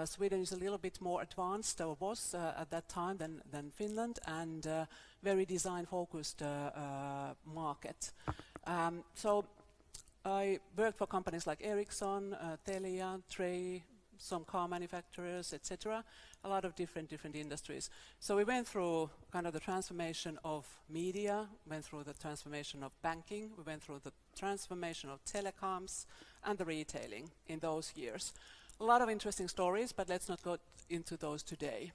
Speaker 7: Sweden is a little bit more advanced, or was at that time, than Finland, and very design-focused market. So I worked for companies like Ericsson, Telia, Trey, some car manufacturers, etc. A lot of different industries. So we went through kind of the transformation of media, went through the transformation of banking, we went through the transformation of telecoms and the retailing in those years. A lot of interesting stories, but let's not go into those today.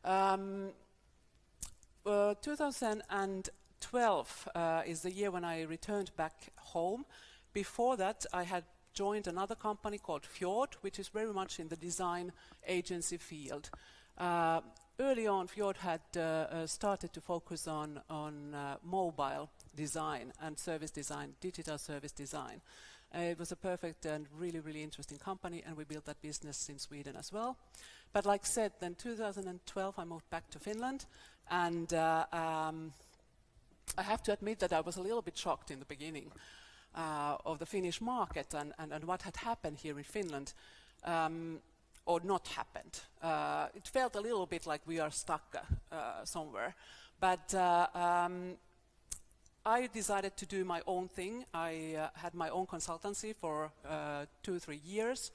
Speaker 7: 2012 is the year when I returned back home. Before that, I had joined another company called Fjord, which is very much in the design agency field. Early on, Fjord had started to focus on mobile design and service design, digital service design. It was a perfect and really, really interesting company, and we built that business in Sweden as well. But like said, then 2012 I moved back to Finland, and I have to admit that I was a little bit shocked in the beginning of the Finnish market and what had happened here in Finland, or not happened. It felt a little bit like we are stuck somewhere. But I decided to do my own thing. I had my own consultancy for 2-3 years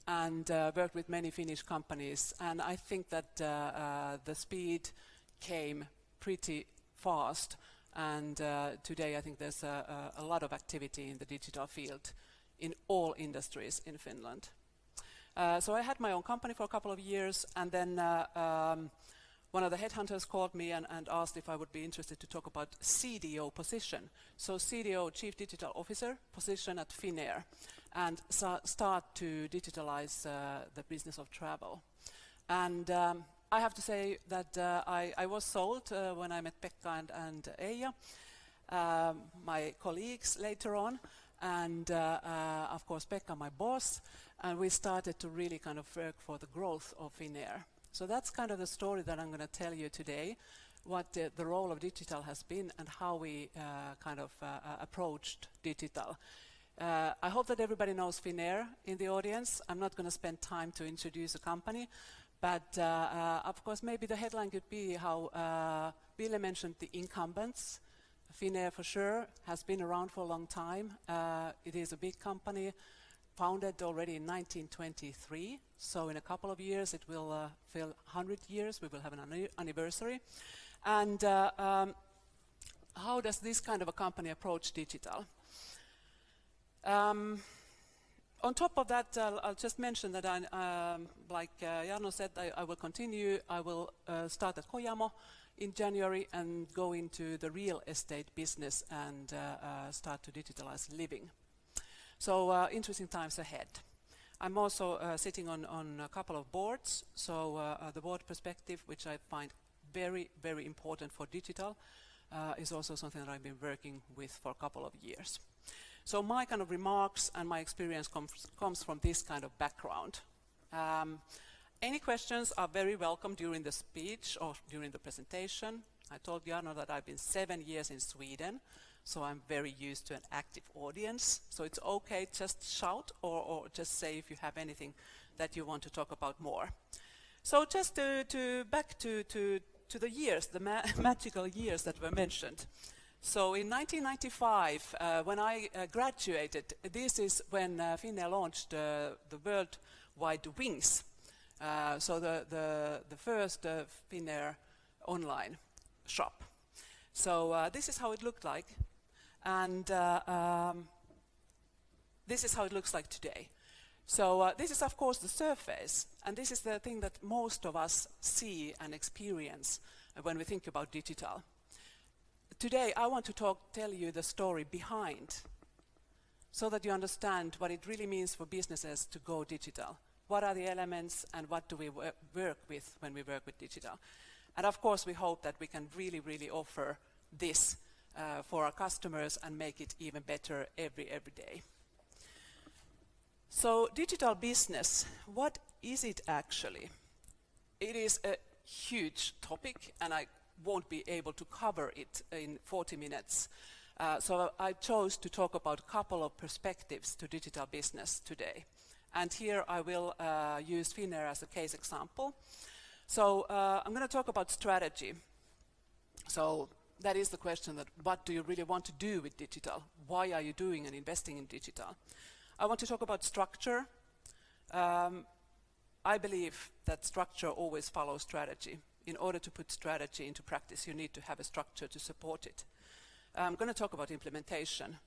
Speaker 7: and worked with many Finnish companies. And I think that the speed came pretty fast. And today I think there's a lot of activity in the digital field in all industries in Finland. So I had my own company for a couple of years, and then one of the headhunters called me and asked if I would be interested to talk about CDO position. So CDO, Chief Digital Officer position at Finnair, and start to digitalize the business of travel. And I have to say that I was sold when I met Pekka and Eija, my colleagues later on, and of course Pekka, my boss, and we started to really kind of work for the growth of Finnair. So that's kind of the story that I'm going to tell you today, what the role of digital has been and how we kind of approached digital. I hope that everybody knows Finnair in the audience. I'm not going to spend time to introduce the company, but of course maybe the headline could be how Ville mentioned the incumbents. Finnair for sure has been around for a long time. It is a big company, founded already in 1923. So in a couple of years it will fill 100 years. We will have an anniversary. And how does this kind of a company approach digital? On top of that, I'll just mention that like Jarno said, I will continue. I will start at Kojamo in January and go into the real estate business and start to digitalize living. So interesting times ahead. I'm also sitting on a couple of boards. So the board perspective, which I find very, very important for digital, is also something that I've been working with for a couple of years. So my kind of remarks and my experience comes from this kind of background. Any questions are very welcome during the speech or during the presentation. I told Jarno that I've been 7 years in Sweden, so I'm very used to an active audience. So it's okay, just shout or just say if you have anything that you want to talk about more. So just back to the years, the magical years that were mentioned. So in 1995, when I graduated, this is when Finnair launched the worldwide wings. So the first Finnair online shop. So this is how it looked like, and this is how it looks like today. So this is of course the surface, and this is the thing that most of us see and experience when we think about digital. Today I want to tell you the story behind, so that you understand what it really means for businesses to go digital. What are the elements and what do we work with when we work with digital? And of course we hope that we can really, really offer this for our customers and make it even better every day. So digital business, what is it actually? It is a huge topic, and I won't be able to cover it in 40 minutes. So I chose to talk about a couple of perspectives to digital business today. And here I will use Finnair as a case example. So I'm going to talk about strategy. So that is the question, that what do you really want to do with digital? Why are you doing and investing in digital? I want to talk about structure. I believe that structure always follows strategy. In order to put strategy into practice, you need to have a structure to support it. I'm going to talk about implementation,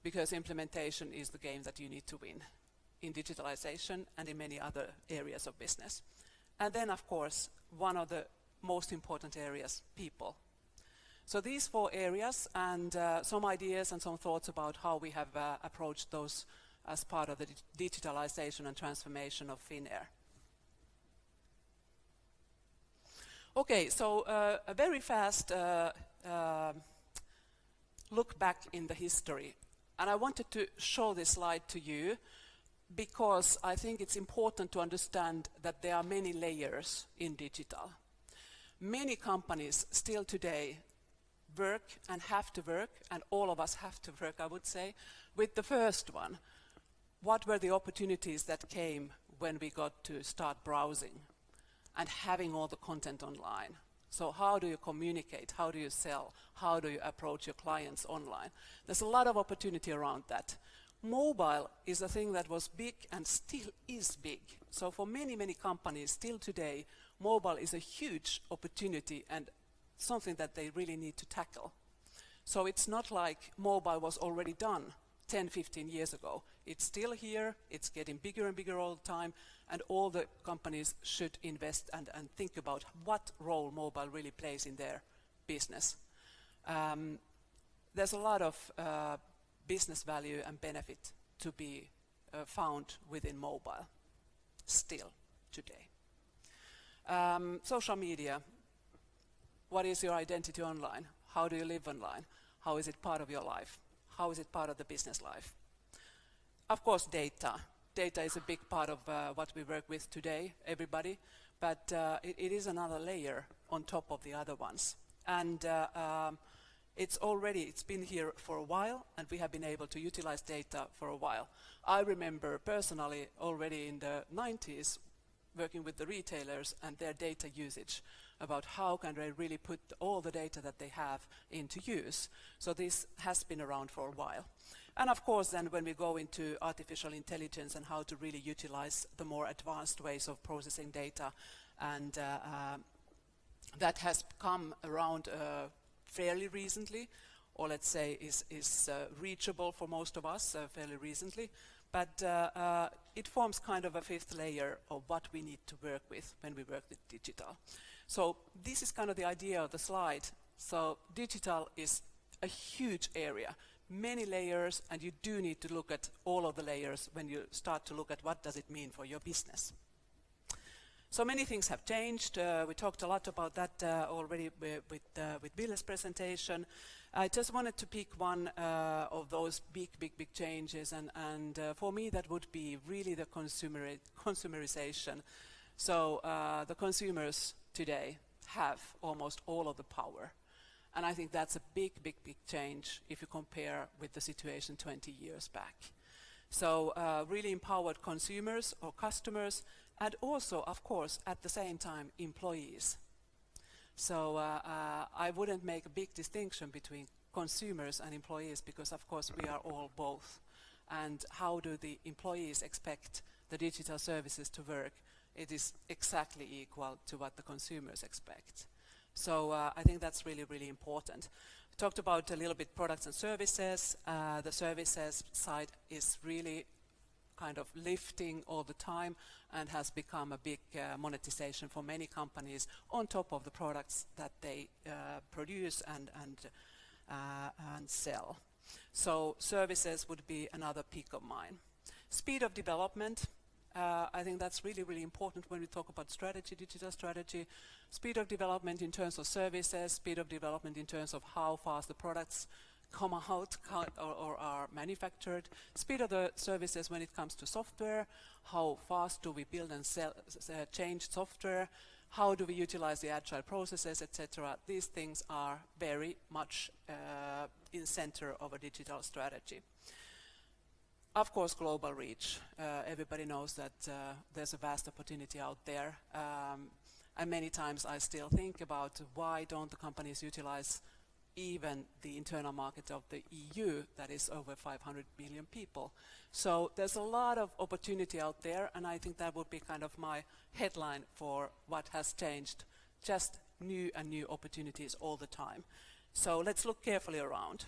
Speaker 7: because implementation is the game that you need to win in digitalization and in many other areas of business. And then, of course, one of the most important areas, people. So these 4 areas and some ideas and some thoughts about how we have approached those as part of the digitalization and transformation of Finnair. Okay, so a very fast look back in the history. And I wanted to show this slide to you because I think it's important to understand that there are many layers in digital. Many companies still today work and have to work, and all of us have to work, I would say, with the first one. What were the opportunities that came when we got to start browsing and having all the content online? So how do you communicate? How do you sell? How do you approach your clients online? There's a lot of opportunity around that. Mobile is a thing that was big and still is big. So for many, many companies still today, mobile is a huge opportunity and something that they really need to tackle. So it's not like mobile was already done 10, 15 years ago. It's still here, it's getting bigger and bigger all the time, and all the companies should invest and think about what role mobile really plays in their business. There's a lot of business value and benefit to be found within mobile, still today. Social media. What is your identity online? How do you live online? How is it part of your life? How is it part of the business life? Of course, data. Data is a big part of what we work with today, everybody, but it is another layer on top of the other ones. And it's been here for a while, and we have been able to utilize data for a while. I remember personally already in the 90s working with the retailers and their data usage about how can they really put all the data that they have into use. So this has been around for a while. And of course then when we go into artificial intelligence and how to really utilize the more advanced ways of processing data, and that has come around fairly recently, or let's say is reachable for most of us fairly recently. But it forms kind of a fifth layer of what we need to work with when we work with digital. So this is kind of the idea of the slide. So digital is a huge area, many layers, and you do need to look at all of the layers when you start to look at what does it mean for your business. So many things have changed. We talked a lot about that already with Ville's presentation. I just wanted to pick one of those big changes, and for me that would be really the consumerization. So the consumers today have almost all of the power, and I think that's a big change if you compare with the situation 20 years back. So really empowered consumers or customers, and also, of course, at the same time, employees. So I wouldn't make a big distinction between consumers and employees because, of course, we are all both. And how do the employees expect the digital services to work? It is exactly equal to what the consumers expect. So I think that's really important. We talked about a little bit products and services. The services side is really kind of lifting all the time and has become a big monetization for many companies on top of the products that they produce and sell. So services would be another peak of mine. Speed of development. I think that's really important when we talk about strategy, digital strategy. Speed of development in terms of services, speed of development in terms of how fast the products come out or are manufactured, speed of the services when it comes to software, how fast do we build and sell, change software, how do we utilize the agile processes, etc. These things are very much in center of a digital strategy. Of course, global reach. Everybody knows that there's a vast opportunity out there. And many times I still think about why don't the companies utilize even the internal market of the EU that is over 500 million people. So there's a lot of opportunity out there, and I think that would be kind of my headline for what has changed. Just new and new opportunities all the time. So let's look carefully around.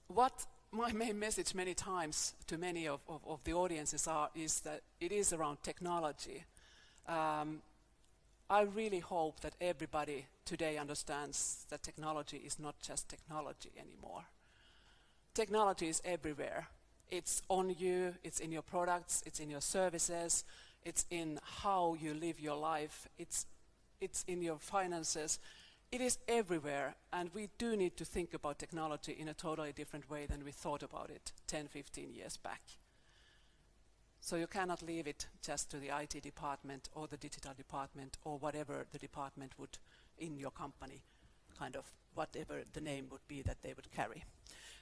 Speaker 7: What my main message many times to many of the audiences is that it is around technology. I really hope that everybody today understands that technology is not just technology anymore. Technology is everywhere. It's on you, it's in your products, it's in your services, it's in how you live your life, it's in your finances. it is everywhere, and we do need to think about technology in a totally different way than we thought about it 10, 15 years back. So you cannot leave it just to the IT department or the digital department or whatever the department would in your company, kind of whatever the name would be that they would carry.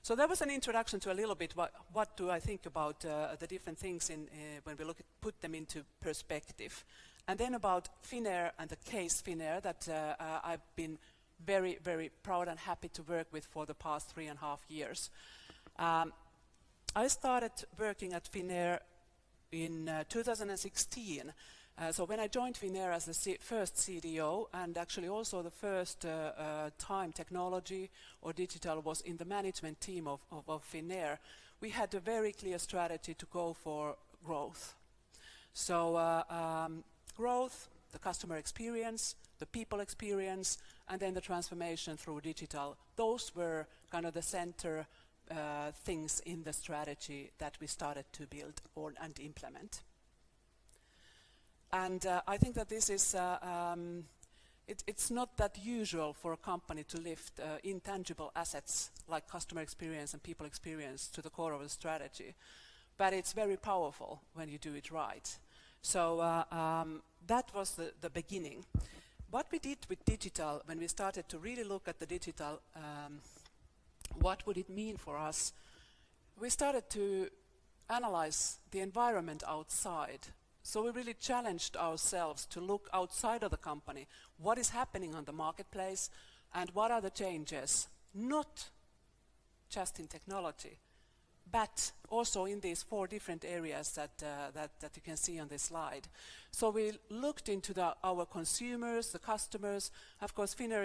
Speaker 7: So that was an introduction to a little bit what do I think about the different things when we put them into perspective. And then about Finnair and the case Finnair that I've been very, very proud and happy to work with for the past 3.5 years. I started working at Finnair in 2016. So when I joined Finnair as the first CDO, and actually also the first time technology or digital was in the management team of Finnair, we had a very clear strategy to go for growth. So growth, the customer experience, the people experience, and then the transformation through digital. Those were kind of the center things in the strategy that we started to build and implement. And I think that this is, it's not that usual for a company to lift intangible assets like customer experience and people experience to the core of a strategy. But it's very powerful when you do it right. So that was the beginning. What we did with digital, when we started to really look at the digital, what would it mean for us? We started to analyze the environment outside. So we really challenged ourselves to look outside of the company. What is happening on the marketplace and what are the changes? Not just in technology, but also in these 4 different areas that you can see on this slide. So we looked into our consumers, the customers. Of course, Finnair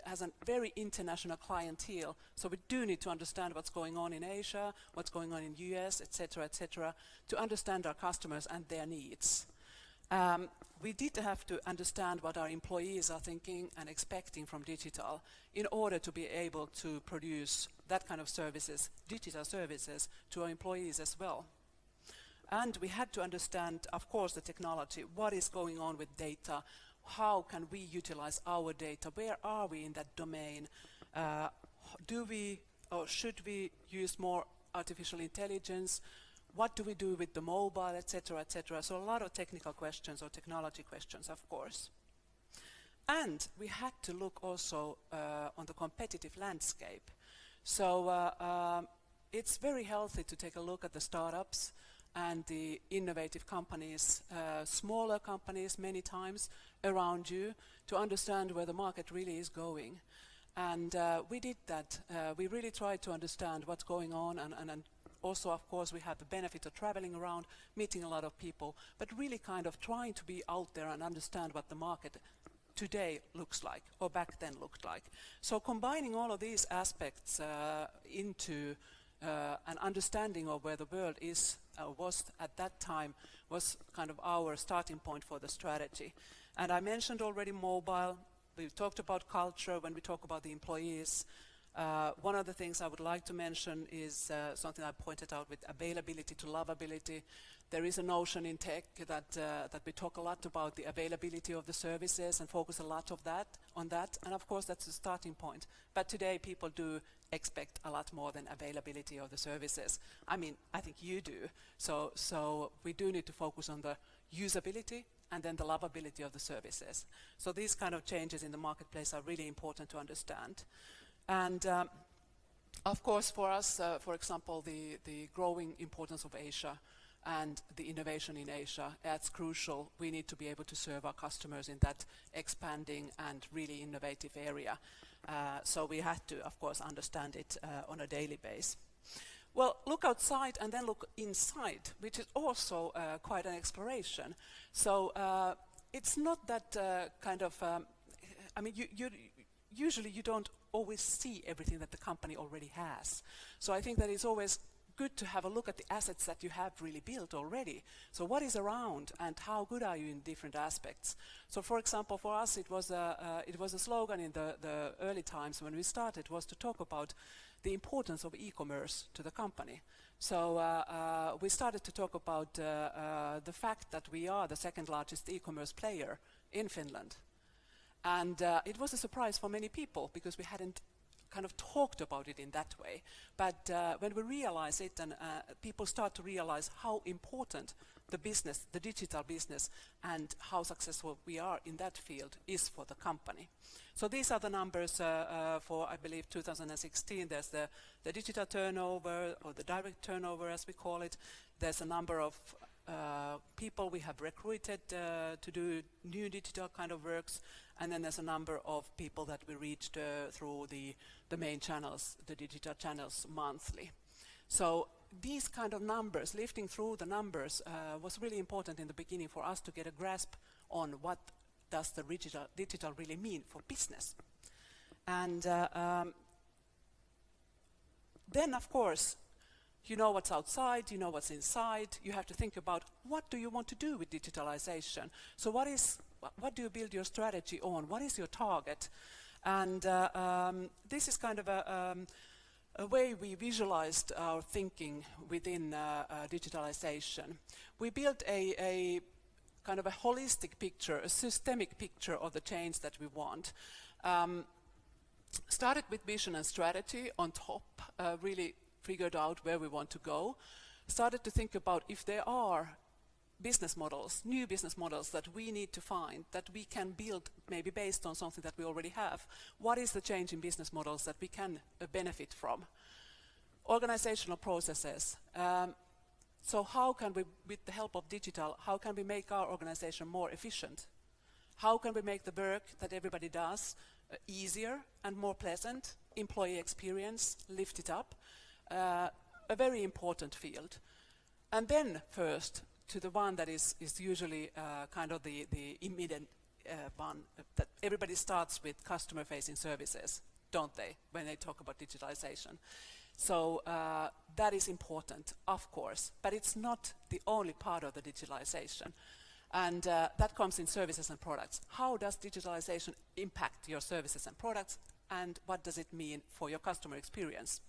Speaker 7: has a very international clientele, so we do need to understand what's going on in Asia, what's going on in US, etc., to understand our customers and their needs. We did have to understand what our employees are thinking and expecting from digital in order to be able to produce that kind of services, digital services, to our employees as well. And we had to understand, of course, the technology, what is going on with data, how can we utilize our data, where are we in that domain, do we or should we use more artificial intelligence, what do we do with the mobile, etc., etc. So a lot of technical questions or technology questions, of course. And we had to look also on the competitive landscape. So it's very healthy to take a look at the startups and the innovative companies, smaller companies many times around you, to understand where the market really is going. And we did that. We really tried to understand what's going on, and also, of course, we had the benefit of traveling around, meeting a lot of people, but really kind of trying to be out there and understand what the market today looks like, or back then looked like. So combining all of these aspects into an understanding of where the world is, was at that time, was kind of our starting point for the strategy. And I mentioned already mobile. We talked about culture when we talk about the employees. One of the things I would like to mention is something I pointed out with availability to lovability. There is a notion in tech that we talk a lot about the availability of the services and focus a lot on that. And of course, that's the starting point. But today, people do expect a lot more than availability of the services. I mean, I think you do. So we do need to focus on the usability and then the lovability of the services. So these kind of changes in the marketplace are really important to understand. And of course, for us, for example, the growing importance of Asia and the innovation in Asia, that's crucial. We need to be able to serve our customers in that expanding and really innovative area. So we had to, of course, understand it on a daily basis. Well, look outside and then look inside, which is also quite an exploration. So it's not that kind of, I mean, usually you don't always see everything that the company already has. So I think that it's always good to have a look at the assets that you have really built already. So what is around and how good are you in different aspects? So for example, for us, it was a slogan in the early times when we started, was to talk about the importance of e-commerce to the company. So we started to talk about the fact that we are the second largest e-commerce player in Finland. And it was a surprise for many people because we hadn't kind of talked about it in that way. But when we realize it and people start to realize how important the business, the digital business, and how successful we are in that field is for the company. So these are the numbers for, I believe, 2016. There's the digital turnover, or the direct turnover as we call it. There's a number of people we have recruited to do new digital kind of works, and then there's a number of people that we reached through the main channels, the digital channels monthly. So these kind of numbers, lifting through the numbers, was really important in the beginning for us to get a grasp on what does the digital really mean for business. And then, of course, you know what's outside, you know what's inside. You have to think about what do you want to do with digitalization. So what do you build your strategy on? What is your target? And this is kind of a way we visualized our thinking within digitalization. We built a kind of a holistic picture, a systemic picture of the change that we want. Started with vision and strategy on top, really figured out where we want to go. Started to think about if there are business models, new business models that we need to find, that we can build maybe based on something that we already have. What is the change in business models that we can benefit from? Organizational processes. So how can we, with the help of digital, how can we make our organization more efficient? How can we make the work that everybody does easier and more pleasant? Employee experience, lift it up. A very important field. And then first, to the one that is usually kind of the immediate one, that everybody starts with customer-facing services, don't they, when they talk about digitalization. So that is important, of course, but it's not the only part of the digitalization. And that comes in services and products. How does digitalization impact your services and products, and what does it mean for your customer experience?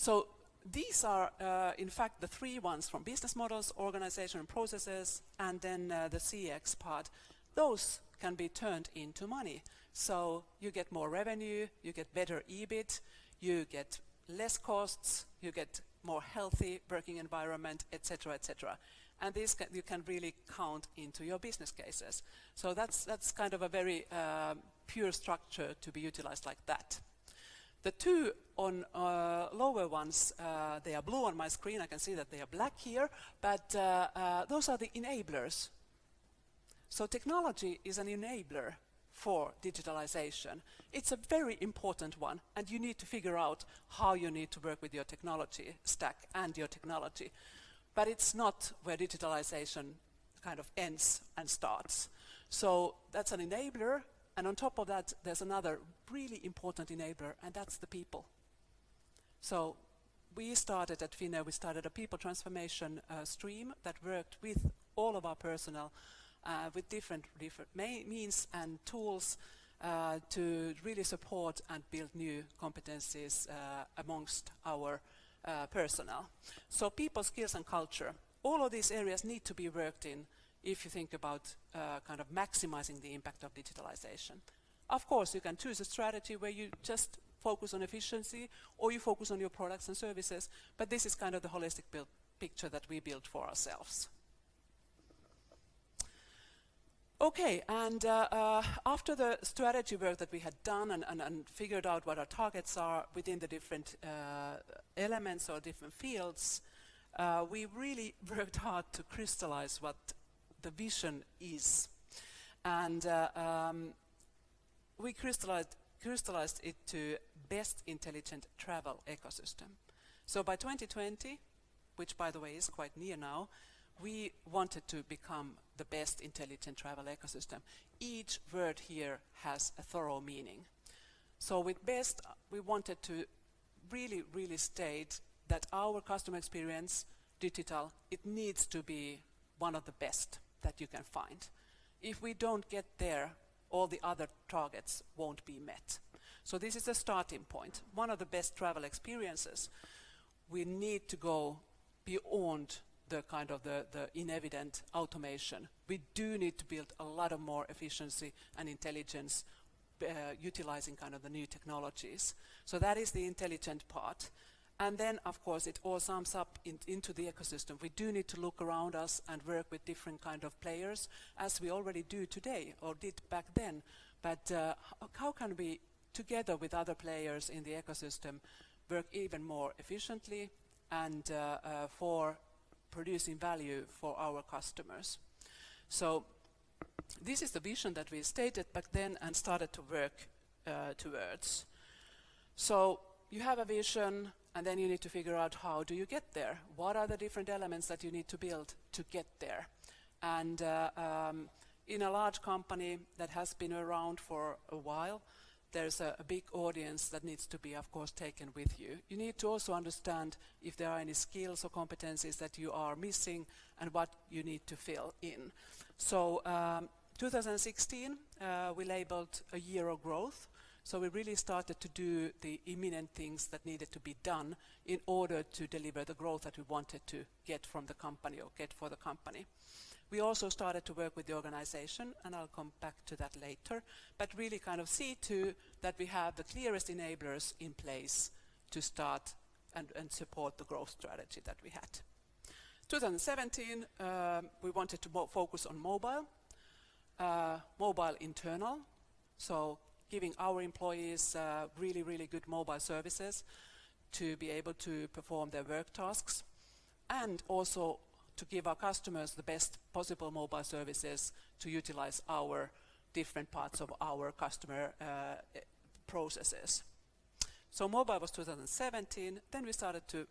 Speaker 7: So these are, in fact, the three ones from business models, organization and processes, and then the CX part. Those can be turned into money. So you get more revenue, you get better EBIT, you get less costs, you get more healthy working environment, etc., etc. And these you can really count into your business cases. So that's kind of a very pure structure to be utilized like that. The two on lower ones, they are blue on my screen. I can see that they are black here, but those are the enablers. So technology is an enabler for digitalization. It's a very important one, and you need to figure out how you need to work with your technology stack and your technology. But it's not where digitalization kind of ends and starts. So that's an enabler. And on top of that, there's another really important enabler, and that's the people. So we started at Finnair, we started a people transformation stream that worked with all of our personnel with different means and tools to really support and build new competencies amongst our personnel. So people, skills and culture, all of these areas need to be worked in if you think about kind of maximizing the impact of digitalization. Of course, you can choose a strategy where you just focus on efficiency, or you focus on your products and services, but this is kind of the holistic picture that we built for ourselves. Okay, and after the strategy work that we had done and figured out what our targets are within the different elements or different fields, we really worked hard to crystallize what the vision is. And we crystallized it to best intelligent travel ecosystem. So by 2020, which by the way is quite near now, we wanted to become the best intelligent travel ecosystem. Each word here has a thorough meaning. So with best, we wanted to really, really state that our customer experience, digital, it needs to be one of the best that you can find. If we don't get there, all the other targets won't be met. So this is a starting point. One of the best travel experiences. We need to go beyond the kind of the inevident automation. We do need to build a lot of more efficiency and intelligence utilizing kind of the new technologies. So that is the intelligent part. And then, of course, it all sums up into the ecosystem. We do need to look around us and work with different kind of players, as we already do today, or did back then. But how can we, together with other players in the ecosystem, work even more efficiently and for producing value for our customers? So this is the vision that we stated back then and started to work towards. So you have a vision, and then you need to figure out how do you get there. What are the different elements that you need to build to get there? And in a large company that has been around for a while, there's a big audience that needs to be, of course, taken with you. You need to also understand if there are any skills or competencies that you are missing and what you need to fill in. So 2016, we labeled a year of growth. So we really started to do the imminent things that needed to be done in order to deliver the growth that we wanted to get from the company or get for the company. We also started to work with the organization, and I'll come back to that later, but really kind of see to that we have the clearest enablers in place to start and support the growth strategy that we had. 2017, we wanted to focus on mobile internal, so giving our employees really, really good mobile services to be able to perform their work tasks, and also to give our customers the best possible mobile services to utilize our different parts of our customer processes. So mobile was 2017. Then we started to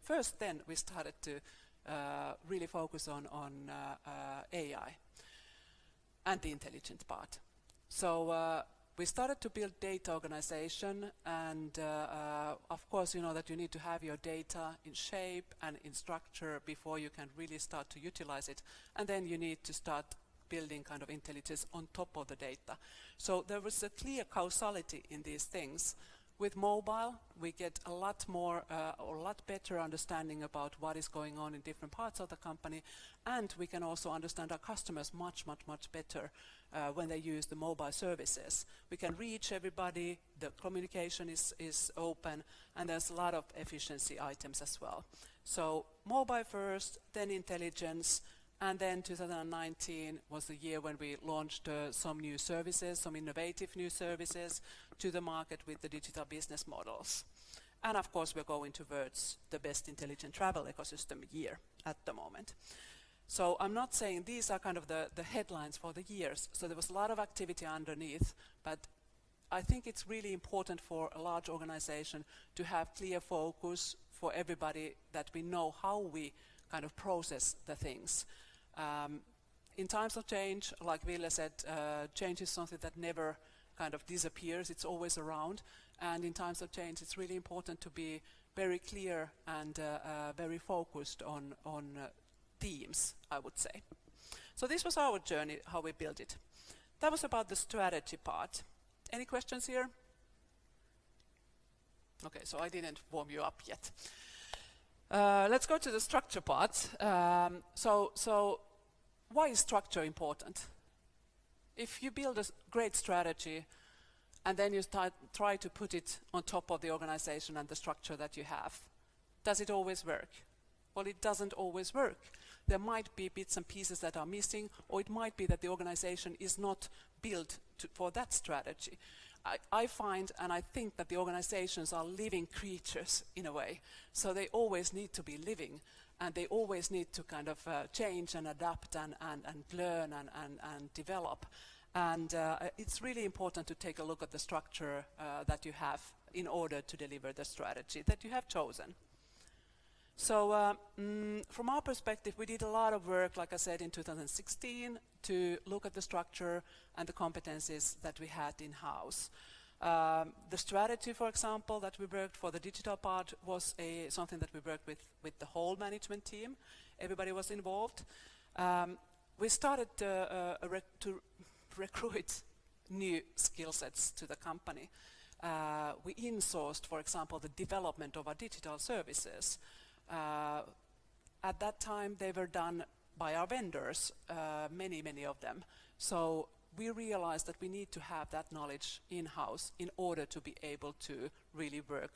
Speaker 7: really focus on AI and the intelligent part. So we started to build data organization, and of course you know that you need to have your data in shape and in structure before you can really start to utilize it, and then you need to start building kind of intelligence on top of the data. So there was a clear causality in these things. With mobile, we get a lot better understanding about what is going on in different parts of the company, and we can also understand our customers much better when they use the mobile services. We can reach everybody, the communication is open, and there's a lot of efficiency items as well. So mobile first, then intelligence, and then 2019 was the year when we launched some new services, some innovative new services to the market with the digital business models. And of course, we're going towards the best intelligent travel ecosystem year at the moment. So I'm not saying these are kind of the headlines for the years. So there was a lot of activity underneath, but I think it's really important for a large organization to have clear focus for everybody, that we know how we kind of process the things. In times of change, like Ville said, change is something that never kind of disappears, it's always around. And in times of change, it's really important to be very clear and very focused on themes, I would say. So this was our journey, how we built it. That was about the strategy part. Any questions here? Okay, so I didn't warm you up yet. Let's go to the structure part. So why is structure important? If you build a great strategy and then you try to put it on top of the organization and the structure that you have, does it always work? Well, it doesn't always work. There might be bits and pieces that are missing, or it might be that the organization is not built for that strategy. I find and I think that the organizations are living creatures in a way, so they always need to be living, and they always need to kind of change and adapt and learn and develop. And it's really important to take a look at the structure that you have in order to deliver the strategy that you have chosen. So from our perspective, we did a lot of work, like I said, in 2016 to look at the structure and the competencies that we had in-house. The strategy, for example, that we worked for the digital part was something that we worked with the whole management team. Everybody was involved. We started to recruit new skill sets to the company. We insourced, for example, the development of our digital services. At at that time they were done by our vendors, many of them. So we realized that we need to have that knowledge in-house in order to be able to really work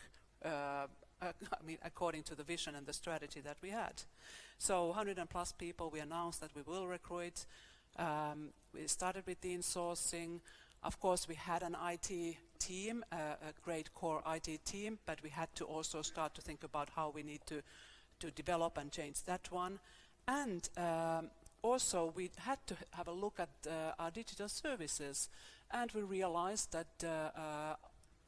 Speaker 7: according to the vision and the strategy that we had. So 100 and plus people, we announced that we will recruit. We started with the insourcing. Of course, we had an IT team, a great core IT team, but we had to also start to think about how we need to develop and change that one. And also, we had to have a look at our digital services, and we realized that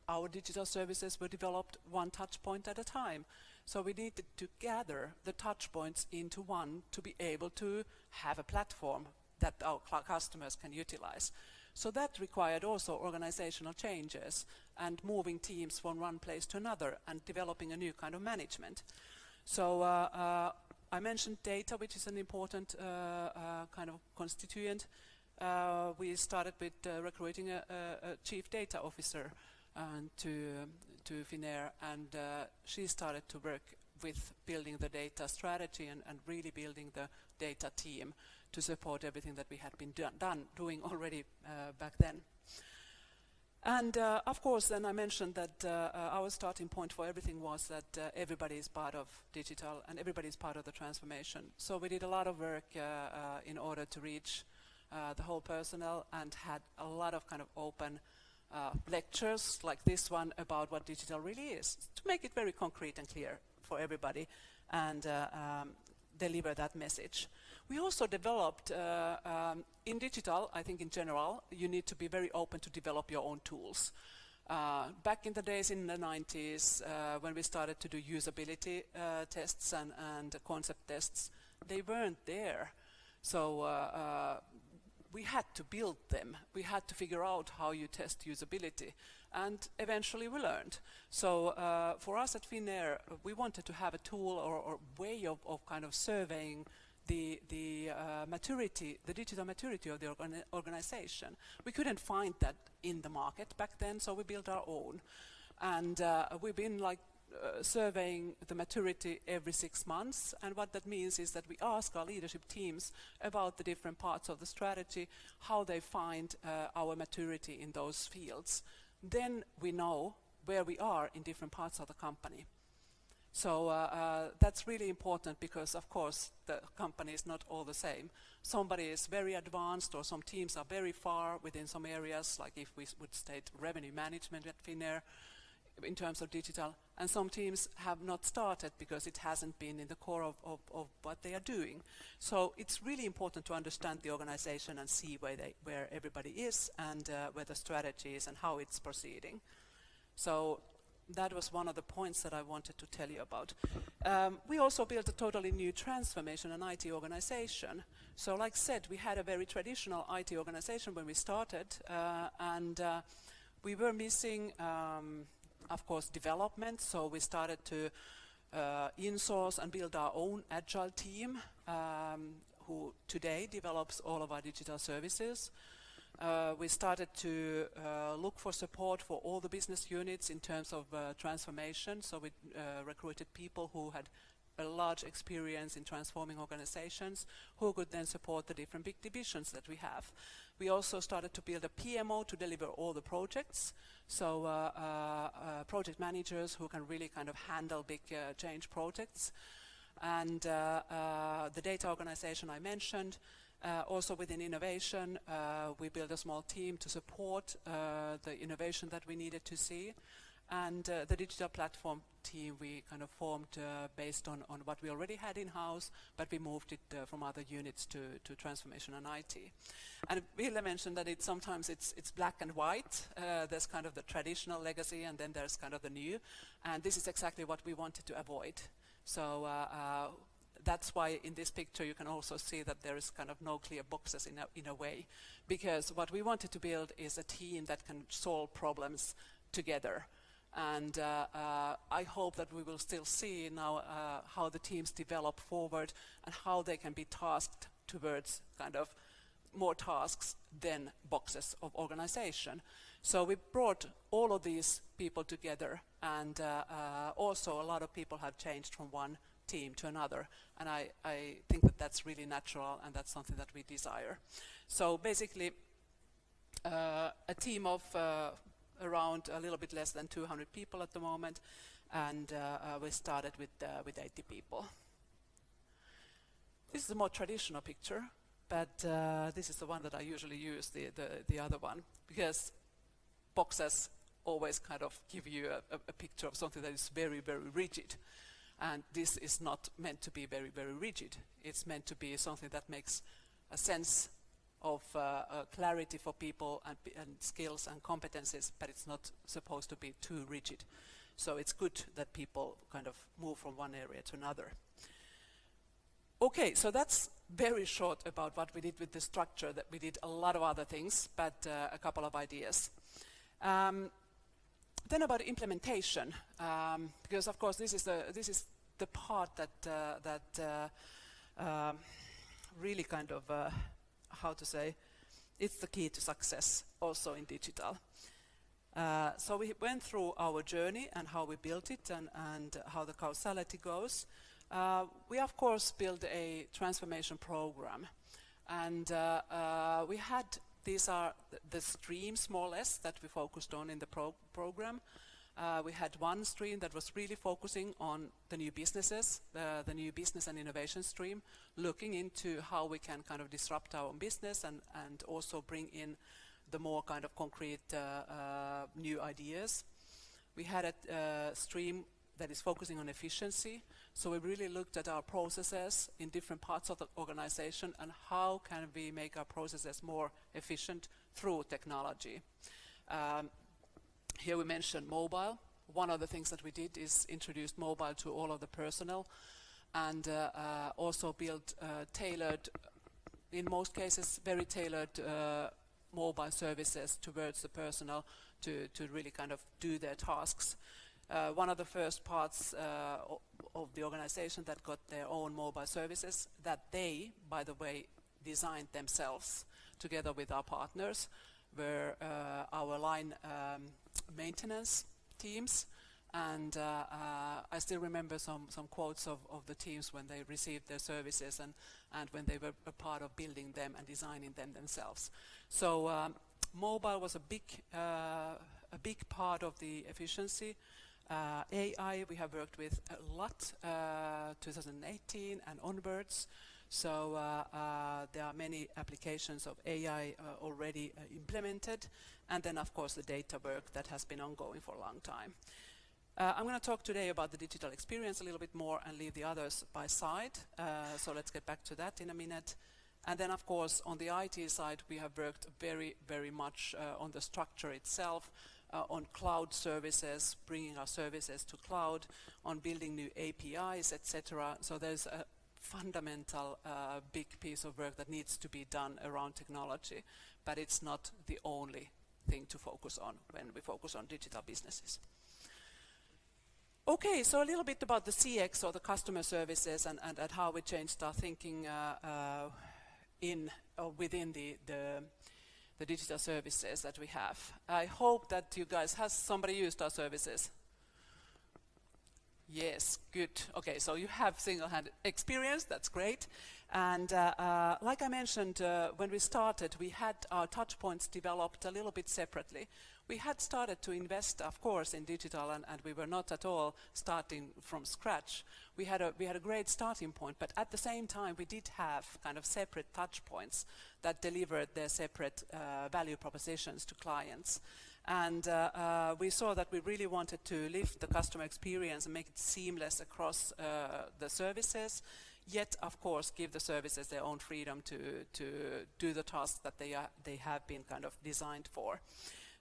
Speaker 7: our digital services were developed one touch point at a time. So we needed to gather the touch points into one to be able to have a platform that our customers can utilize. So that required also organizational changes and moving teams from one place to another and developing a new kind of management. So I mentioned data, which is an important kind of constituent. We started with recruiting a chief data officer to Finnair, and she started to work with building the data strategy and really building the data team to support everything that we had been doing already back then. And of course, then I mentioned that our starting point for everything was that everybody is part of digital and everybody is part of the transformation. So we did a lot of work in order to reach the whole personnel and had a lot of kind of open lectures like this one about what digital really is, to make it very concrete and clear for everybody and deliver that message. We also developed, in digital, I think in general, you need to be very open to develop your own tools. Back in the days in the 90s, when we started to do usability tests and concept tests, they weren't there. So we had to build them. We had to figure out how you test usability, and eventually we learned. So for us at Finnair, we wanted to have a tool or way of kind of surveying the maturity, the digital maturity of the organization. We couldn't find that in the market back then, so we built our own. And we've been like surveying the maturity every 6 months, and what that means is that we ask our leadership teams about the different parts of the strategy, how they find our maturity in those fields. Then we know where we are in different parts of the company. So that's really important because, of course, the company is not all the same. Somebody is very advanced or some teams are very far within some areas, like if we would state revenue management at Finnair, in terms of digital, and some teams have not started because it hasn't been in the core of what they are doing. So it's really important to understand the organization and see where everybody is and where the strategy is and how it's proceeding. So that was one of the points that I wanted to tell you about. We also built a totally new transformation and IT organization. So like I said, we had a very traditional IT organization when we started, and we were missing of course, development, so we started to insource and build our own agile team, who today develops all of our digital services. We started to look for support for all the business units in terms of transformation, so we recruited people who had a large experience in transforming organizations, who could then support the different big divisions that we have. We also started to build a PMO to deliver all the projects, so project managers who can really kind of handle big change projects. And the data organization I mentioned, also within innovation, we built a small team to support the innovation that we needed to see. And the digital platform team we kind of formed based on what we already had in-house, but we moved it from other units to transformation and IT. And Ville mentioned that sometimes it's black and white. There's kind of the traditional legacy and then there's kind of the new. And this is exactly what we wanted to avoid. So that's why in this picture you can also see that there is kind of no clear boxes in a way. Because what we wanted to build is a team that can solve problems together. And I hope that we will still see now how the teams develop forward and how they can be tasked towards kind of more tasks than boxes of organization. So we brought all of these people together, and also a lot of people have changed from one team to another, and I think that that's really natural and that's something that we desire. So basically a team of around a little bit less than 200 people at the moment, and we started with 80 people. This is a more traditional picture, but this is the one that I usually use, the other one, because boxes always kind of give you a picture of something that is very, very rigid. And this is not meant to be very, very rigid. It's meant to be something that makes a sense of clarity for people and skills and competencies, but it's not supposed to be too rigid. So it's good that people kind of move from one area to another. Okay, so that's very short about what we did with the structure. That we did a lot of other things, but a couple of ideas. Then about implementation, because of course this is the part that really kind of how to say, it's the key to success also in digital. So we went through our journey and how we built it and how the causality goes. We of course built a transformation program, and we had, these are the streams more or less that we focused on in the program. We had one stream that was really focusing on the new businesses, the new business and innovation stream, looking into how we can kind of disrupt our own business and also bring in the more kind of concrete new ideas. We had a stream that is focusing on efficiency. So we really looked at our processes in different parts of the organization and how can we make our processes more efficient through technology. Here we mentioned mobile. One of the things that we did is introduce mobile to all of the personnel and also build tailored, in most cases, very tailored mobile services towards the personnel to really kind of do their tasks. One of the first parts of the organization that got their own mobile services that they, by the way, designed themselves together with our partners were our line maintenance teams. And I still remember some quotes of the teams when they received their services and when they were a part of building them and designing them themselves. So mobile was a big part of the efficiency. AI we have worked with a lot 2018 and onwards. So there are many applications of AI already implemented, and then of course the data work that has been ongoing for a long time. I'm going to talk today about the digital experience a little bit more and leave the others by side. So let's get back to that in a minute. And then of course on the IT side we have worked very, very much on the structure itself, on cloud services, bringing our services to cloud, on building new APIs, etc. So there's a fundamental big piece of work that needs to be done around technology, but it's not the only thing to focus on when we focus on digital businesses. Okay, so a little bit about the CX or the customer services and how we changed our thinking in or within the digital services that we have. I hope that you guys, has somebody used our services? Yes, good. Okay, so you have single-hand experience, that's great. And like I mentioned, when we started, we had our touch points developed a little bit separately. We had started to invest, of course, in digital, and we were not at all starting from scratch. We had a great starting point, but at the same time, we did have kind of separate touch points that delivered their separate value propositions to clients. And we saw that we really wanted to lift the customer experience and make it seamless across the services, yet of course give the services their own freedom to do the tasks that they have been kind of designed for.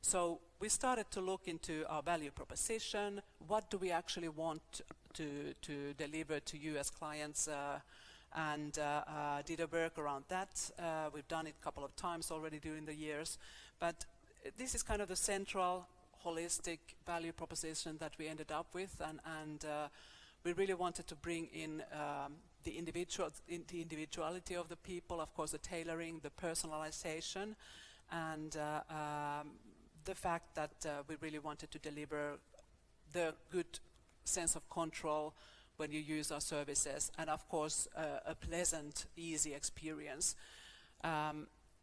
Speaker 7: So we started to look into our value proposition. What do we actually want to deliver to you as clients? And did a work around that. We've done it a couple of times already during the years, but this is kind of the central holistic value proposition that we ended up with, and we really wanted to bring in the individuality of the people, of course the tailoring, the personalization, and the fact that we really wanted to deliver the good sense of control when you use our services, and of course a pleasant, easy experience.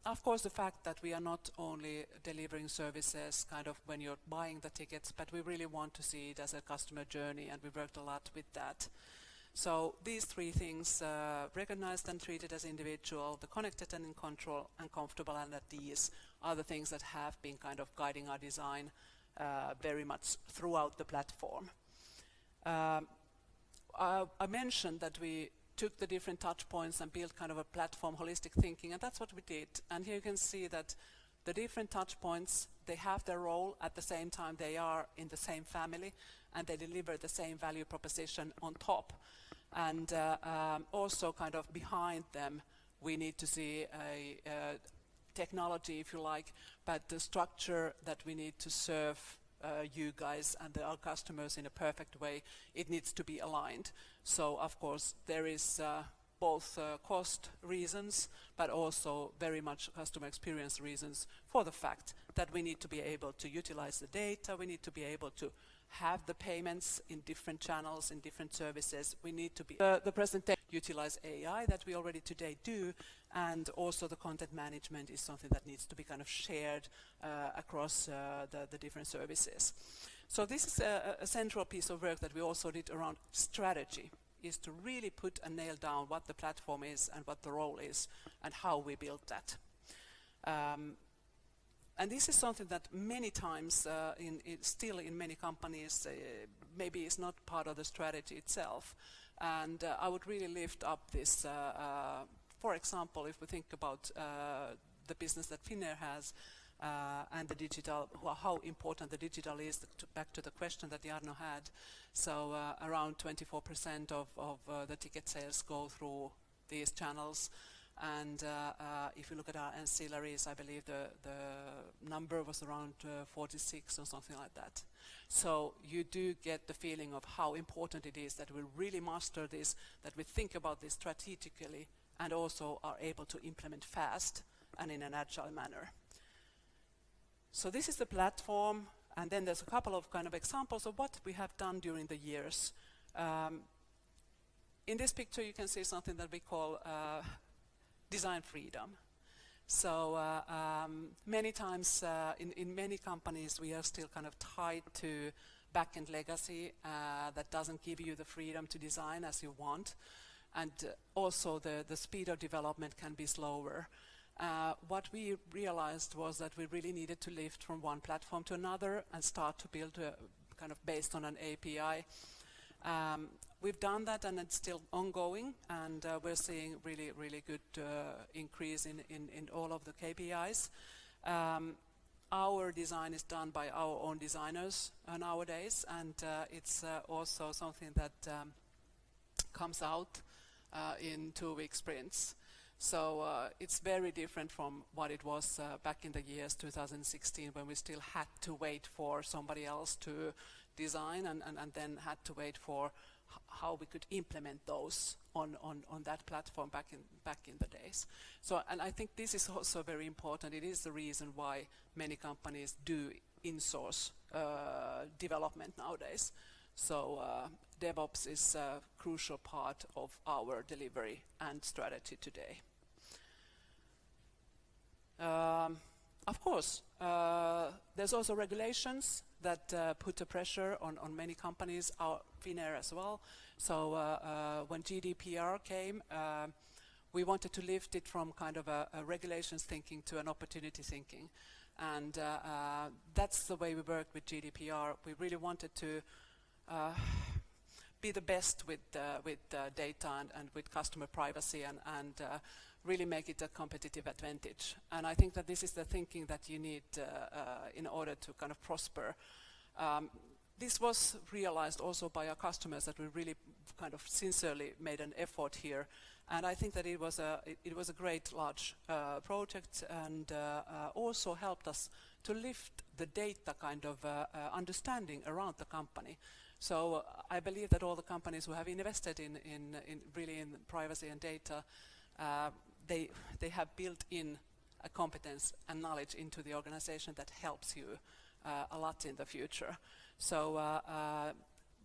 Speaker 7: Of course, the fact that we are not only delivering services kind of when you're buying the tickets, but we really want to see it as a customer journey, and we worked a lot with that. So these three things, recognized and treated as individual, the connected and in control, and comfortable and at ease, are the things that have been kind of guiding our design very much throughout the platform. I mentioned that we took the different touch points and built kind of a platform holistic thinking, and that's what we did. And here you can see that the different touch points, they have their role. At the same time, they are in the same family, and they deliver the same value proposition on top. And also kind of behind them, we need to see a technology, if you like, but the structure that we need to serve you guys and our customers in a perfect way, it needs to be aligned. So of course there is both cost reasons, but also very much customer experience reasons for the fact that we need to be able to utilize the data, we need to be able to have the payments in different channels, in different services. We need to be the presentation utilize AI that we already today do, and also the content management is something that needs to be kind of shared across the different services. So this is a central piece of work that we also did around strategy, is to really put and nail down what the platform is and what the role is and how we built that. And this is something that many times, still in many companies, maybe is not part of the strategy itself. And I would really lift up this, for example, if we think about the business that Finnair has and the digital, how important the digital is, back to the question that Jarno had. So around 24% of the ticket sales go through these channels. And if you look at our ancillaries, I believe the number was around 46 or something like that. So you do get the feeling of how important it is that we really master this, that we think about this strategically, and also are able to implement fast and in an agile manner. So this is the platform, and then there's a couple of kind of examples of what we have done during the years. In this picture you can see something that we call design freedom. So many times in many companies we are still kind of tied to back-end legacy that doesn't give you the freedom to design as you want, and also the speed of development can be slower. What we realized was that we really needed to lift from one platform to another and start to build kind of based on an API. We've done that, and it's still ongoing, and we're seeing really, really good increase in all of the KPIs. Our design is done by our own designers nowadays, and it's also something that comes out in 2-week sprints. So it's very different from what it was back in the years 2016, when we still had to wait for somebody else to design and then had to wait for how we could implement those on that platform back in the days. So, and I think this is also very important. It is the reason why many companies do in-source development nowadays. So DevOps is a crucial part of our delivery and strategy today. Of course, there's also regulations that put a pressure on many companies, our Finnair as well. So when GDPR came, we wanted to lift it from kind of a regulations thinking to an opportunity thinking. And that's the way we worked with GDPR. We really wanted to be the best with data and with customer privacy and really make it a competitive advantage. And I think that this is the thinking that you need in order to kind of prosper. This was realized also by our customers, that we really kind of sincerely made an effort here. And I think that it was a great large project, and also helped us to lift the data kind of understanding around the company. So I believe that all the companies who have invested in really in privacy and data, they have built in a competence and knowledge into the organization that helps you a lot in the future. So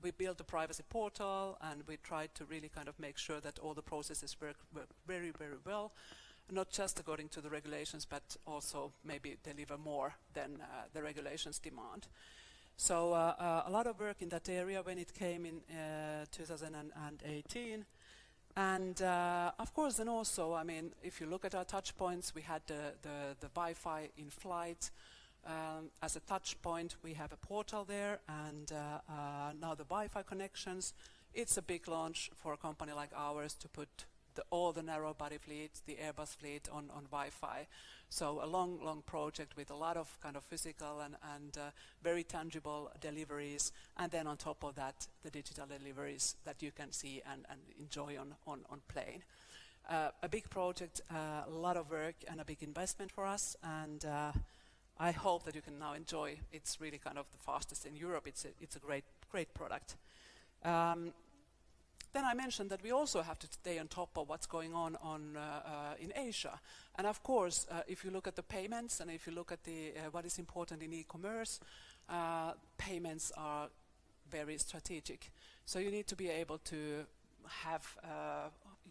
Speaker 7: we built a privacy portal, and we tried to really kind of make sure that all the processes work very, very well, not just according to the regulations, but also maybe deliver more than the regulations demand. So a lot of work in that area when it came in 2018. And of course, then also, I mean, if you look at our touch points, we had the Wi-Fi in flight. As a touch point, we have a portal there, and now the Wi-Fi connections. It's a big launch for a company like ours to put all the narrow-body fleet, the Airbus fleet, on Wi-Fi. So a long project with a lot of kind of physical and very tangible deliveries, and then on top of that, the digital deliveries that you can see and enjoy on plane. A big project, a lot of work, and a big investment for us, and I hope that you can now enjoy. It's really kind of the fastest in Europe. It's a great product. Then I mentioned that we also have to stay on top of what's going on in Asia. And of course, if you look at the payments and if you look at what is important in e-commerce, payments are very strategic. So you need to be able to have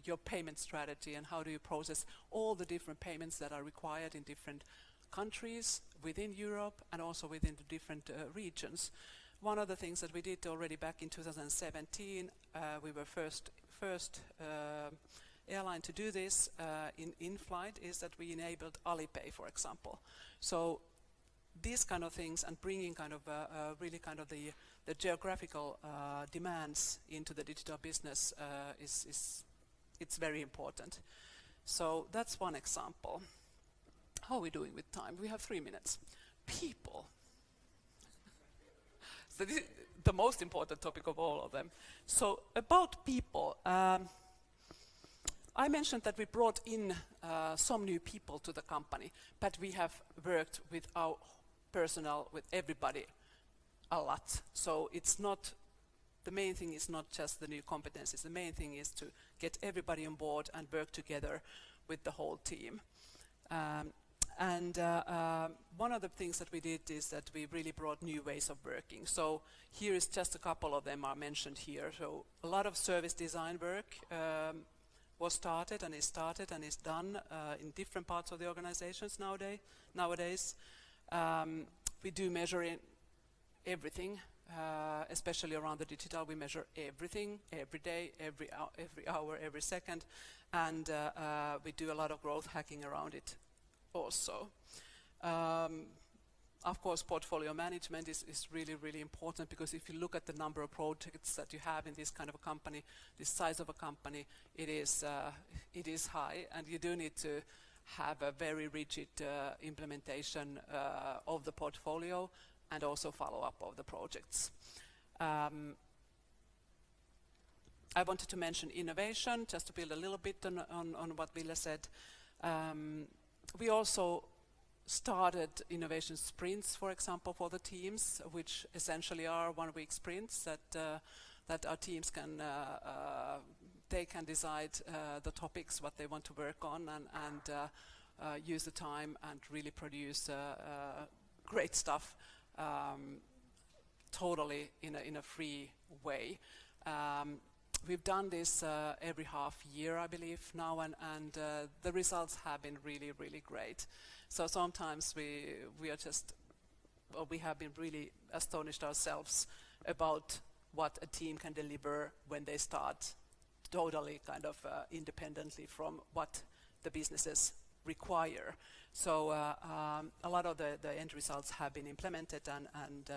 Speaker 7: your payment strategy and how do you process all the different payments that are required in different countries within Europe and also within the different regions. One of the things that we did already back in 2017, we were first airline to do this in flight, is that we enabled Alipay, for example. So these kind of things and bringing kind of really kind of the geographical demands into the digital business it's very important. So that's one example. How are we doing with time? We have 3 minutes. People. So this is the most important topic of all of them. So about people, I mentioned that we brought in some new people to the company, but we have worked with our personnel, with everybody, a lot. So it's not, the main thing is not just the new competencies. The main thing is to get everybody on board and work together with the whole team. And one of the things that we did is that we really brought new ways of working. So here is just a couple of them are mentioned here. So a lot of service design work was started and is done in different parts of the organizations nowadays. We do measure everything, especially around the digital. We measure everything, every day, every hour, every second. And we do a lot of growth hacking around it also. Of course, portfolio management is really, really important, because if you look at the number of projects that you have in this kind of a company, this size of a company, it is high, and you do need to have a very rigid implementation of the portfolio and also follow-up of the projects. I wanted to mention innovation, just to build a little bit on what Ville said. We also started innovation sprints, for example, for the teams, which essentially are 1-week sprints that our teams can they can decide the topics what they want to work on and use the time and really produce great stuff totally in a free way. We've done this every half year, I believe, now, and the results have been really, really great. So sometimes we have been really astonished ourselves about what a team can deliver when they start totally kind of independently from what the businesses require. So a lot of the end results have been implemented and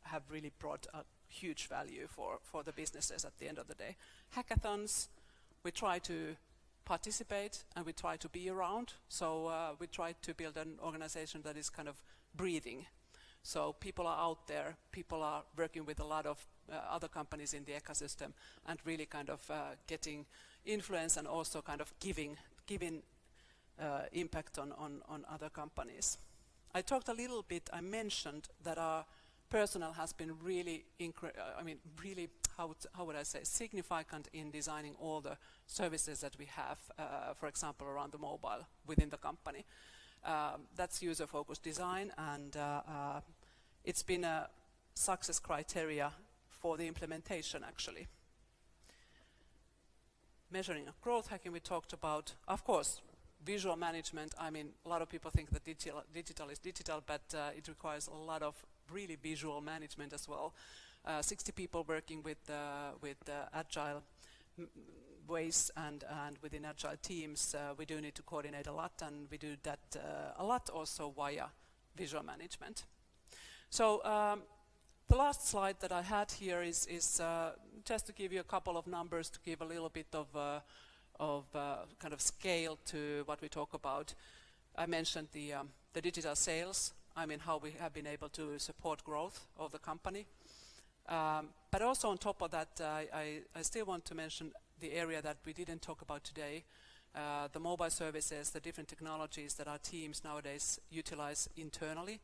Speaker 7: have really brought a huge value for the businesses at the end of the day. Hackathons, we try to participate and we try to be around. So we try to build an organization that is kind of breathing. So people are out there, people are working with a lot of other companies in the ecosystem and really kind of getting influence and also kind of giving impact on other companies. I talked a little bit, I mentioned that our personnel has been really, really, how would I say, significant in designing all the services that we have, for example, around the mobile within the company. That's user-focused design, and it's been a success criteria for the implementation actually. Measuring of growth hacking we talked about. Of course, visual management. I mean, a lot of people think that digital is digital, but it requires a lot of really visual management as well. 60 people working with agile ways and within agile teams. We do need to coordinate a lot, and we do that a lot also via visual management. So the last slide that I had here is just to give you a couple of numbers to give a little bit of kind of scale to what we talk about. I mentioned the digital sales. I mean, how we have been able to support growth of the company. But also on top of that, I still want to mention the area that we didn't talk about today, the mobile services, the different technologies that our teams nowadays utilize internally.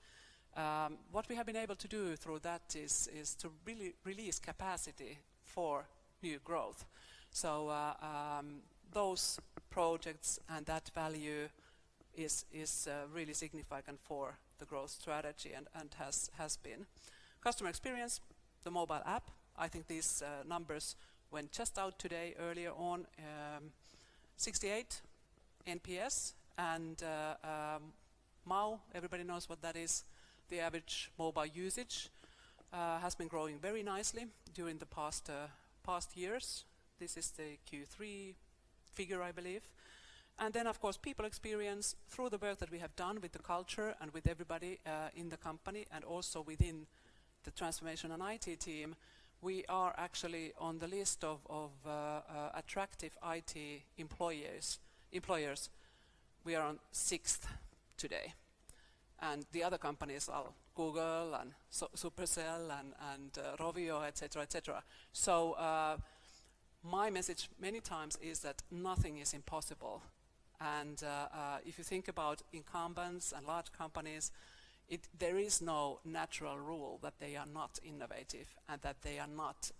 Speaker 7: What we have been able to do through that is to really release capacity for new growth. So those projects and that value is really significant for the growth strategy and has been. Customer experience, the mobile app, I think these numbers went just out today earlier on, 68 NPS, and MAU, everybody knows what that is. The average mobile usage has been growing very nicely during the past years. This is the Q3 figure, I believe. And then, of course, people experience through the work that we have done with the culture and with everybody in the company, and also within the transformation and IT team. We are actually on the list of attractive IT employers. We are on 6th today. And the other companies are Google and Supercell and Rovio, etc., etc. So my message many times is that nothing is impossible. And if you think about incumbents and large companies, there is no natural rule that they are not innovative and that they are not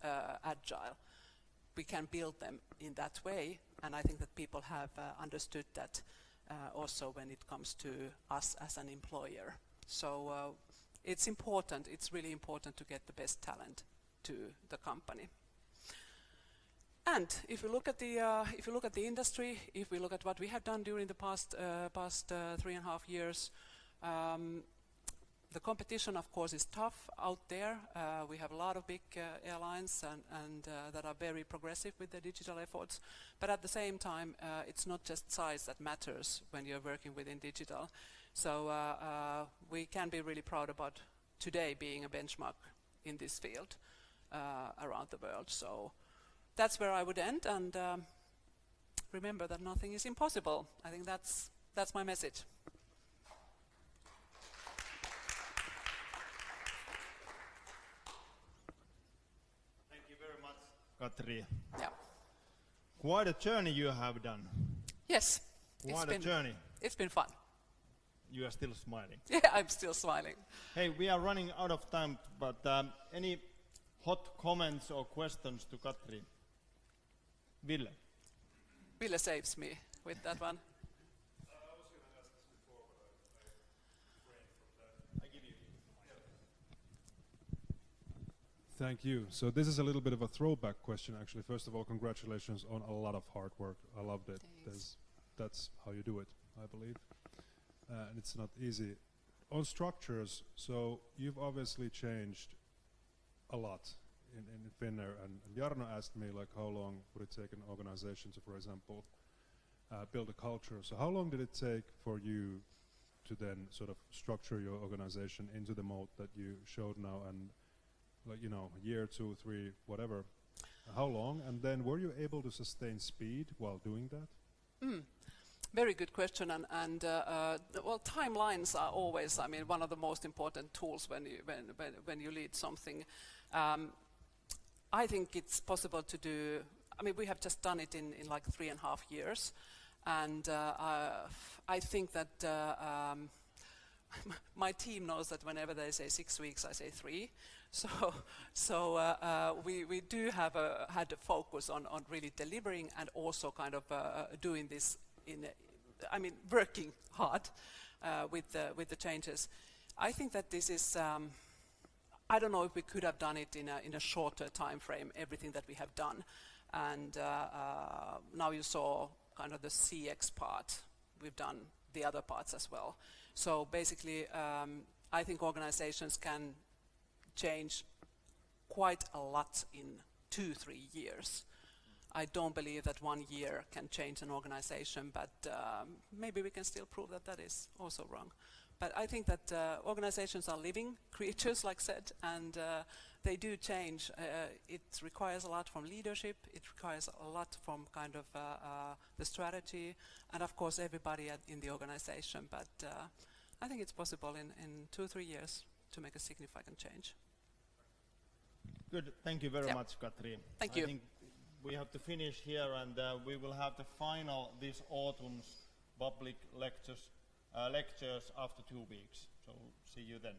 Speaker 7: agile. We can build them in that way, and I think that people have understood that also when it comes to us as an employer. So it's important, it's really important to get the best talent to the company. And if you look at the industry, if we look at what we have done during the past 3.5 years, the competition, of course, is tough out there. We have a lot of big airlines and that are very progressive with their digital efforts. But at the same time, it's not just size that matters when you're working within digital. So we can be really proud about today being a benchmark in this field around the world. So that's where I would end. And remember that nothing is impossible. I think that's my message.
Speaker 1: Katri.
Speaker 7: Yeah.
Speaker 1: Quite a journey you have done.
Speaker 7: Yes.
Speaker 1: Quite a journey.
Speaker 7: It's been fun.
Speaker 1: You are still smiling.
Speaker 7: Yeah, I'm still smiling.
Speaker 1: Hey, we are running out of time, but any hot comments or questions to Katri? Ville.
Speaker 7: Ville saves me with that one.
Speaker 2: Thank you. So this is a little bit of a throwback question, actually. First of all, congratulations on a lot of hard work. I loved it. That's how you do it, I believe. And it's not easy. On structures, so you've obviously changed a lot in Finnair. And Jarno asked me, like, how long would it take an organization to, for example, build a culture? So how long did it take for you to then sort of structure your organization into the mode that you showed now, and like, you know, a year, 2, 3, whatever. How long? And then were you able to sustain speed while doing that?
Speaker 7: Very good question. And well, timelines are always, I mean, one of the most important tools when you lead something. I think it's possible to do. I mean, we have just done it in like 3.5 years, and I think that. My team knows that whenever they say 6 weeks, I say 3. So we do have had a focus on really delivering and also kind of doing this working hard with the changes. I think that this is. I don't know if we could have done it in a shorter time frame, everything that we have done. And now you saw kind of the CX part. We've done the other parts as well. So basically, I think organizations can change quite a lot in 2-3 years. I don't believe that 1 year can change an organization, but maybe we can still prove that that is also wrong. But I think that organizations are living creatures, like said, and they do change. It requires a lot from leadership. It requires a lot from kind of the strategy, and of course everybody in the organization. But I think it's possible in 2-3 years to make a significant change.
Speaker 1: Good. Thank you very much, Katri.
Speaker 7: Thank you.
Speaker 1: I think we have to finish here, and we will have the final this autumn's public lectures after 2 weeks. So see you then.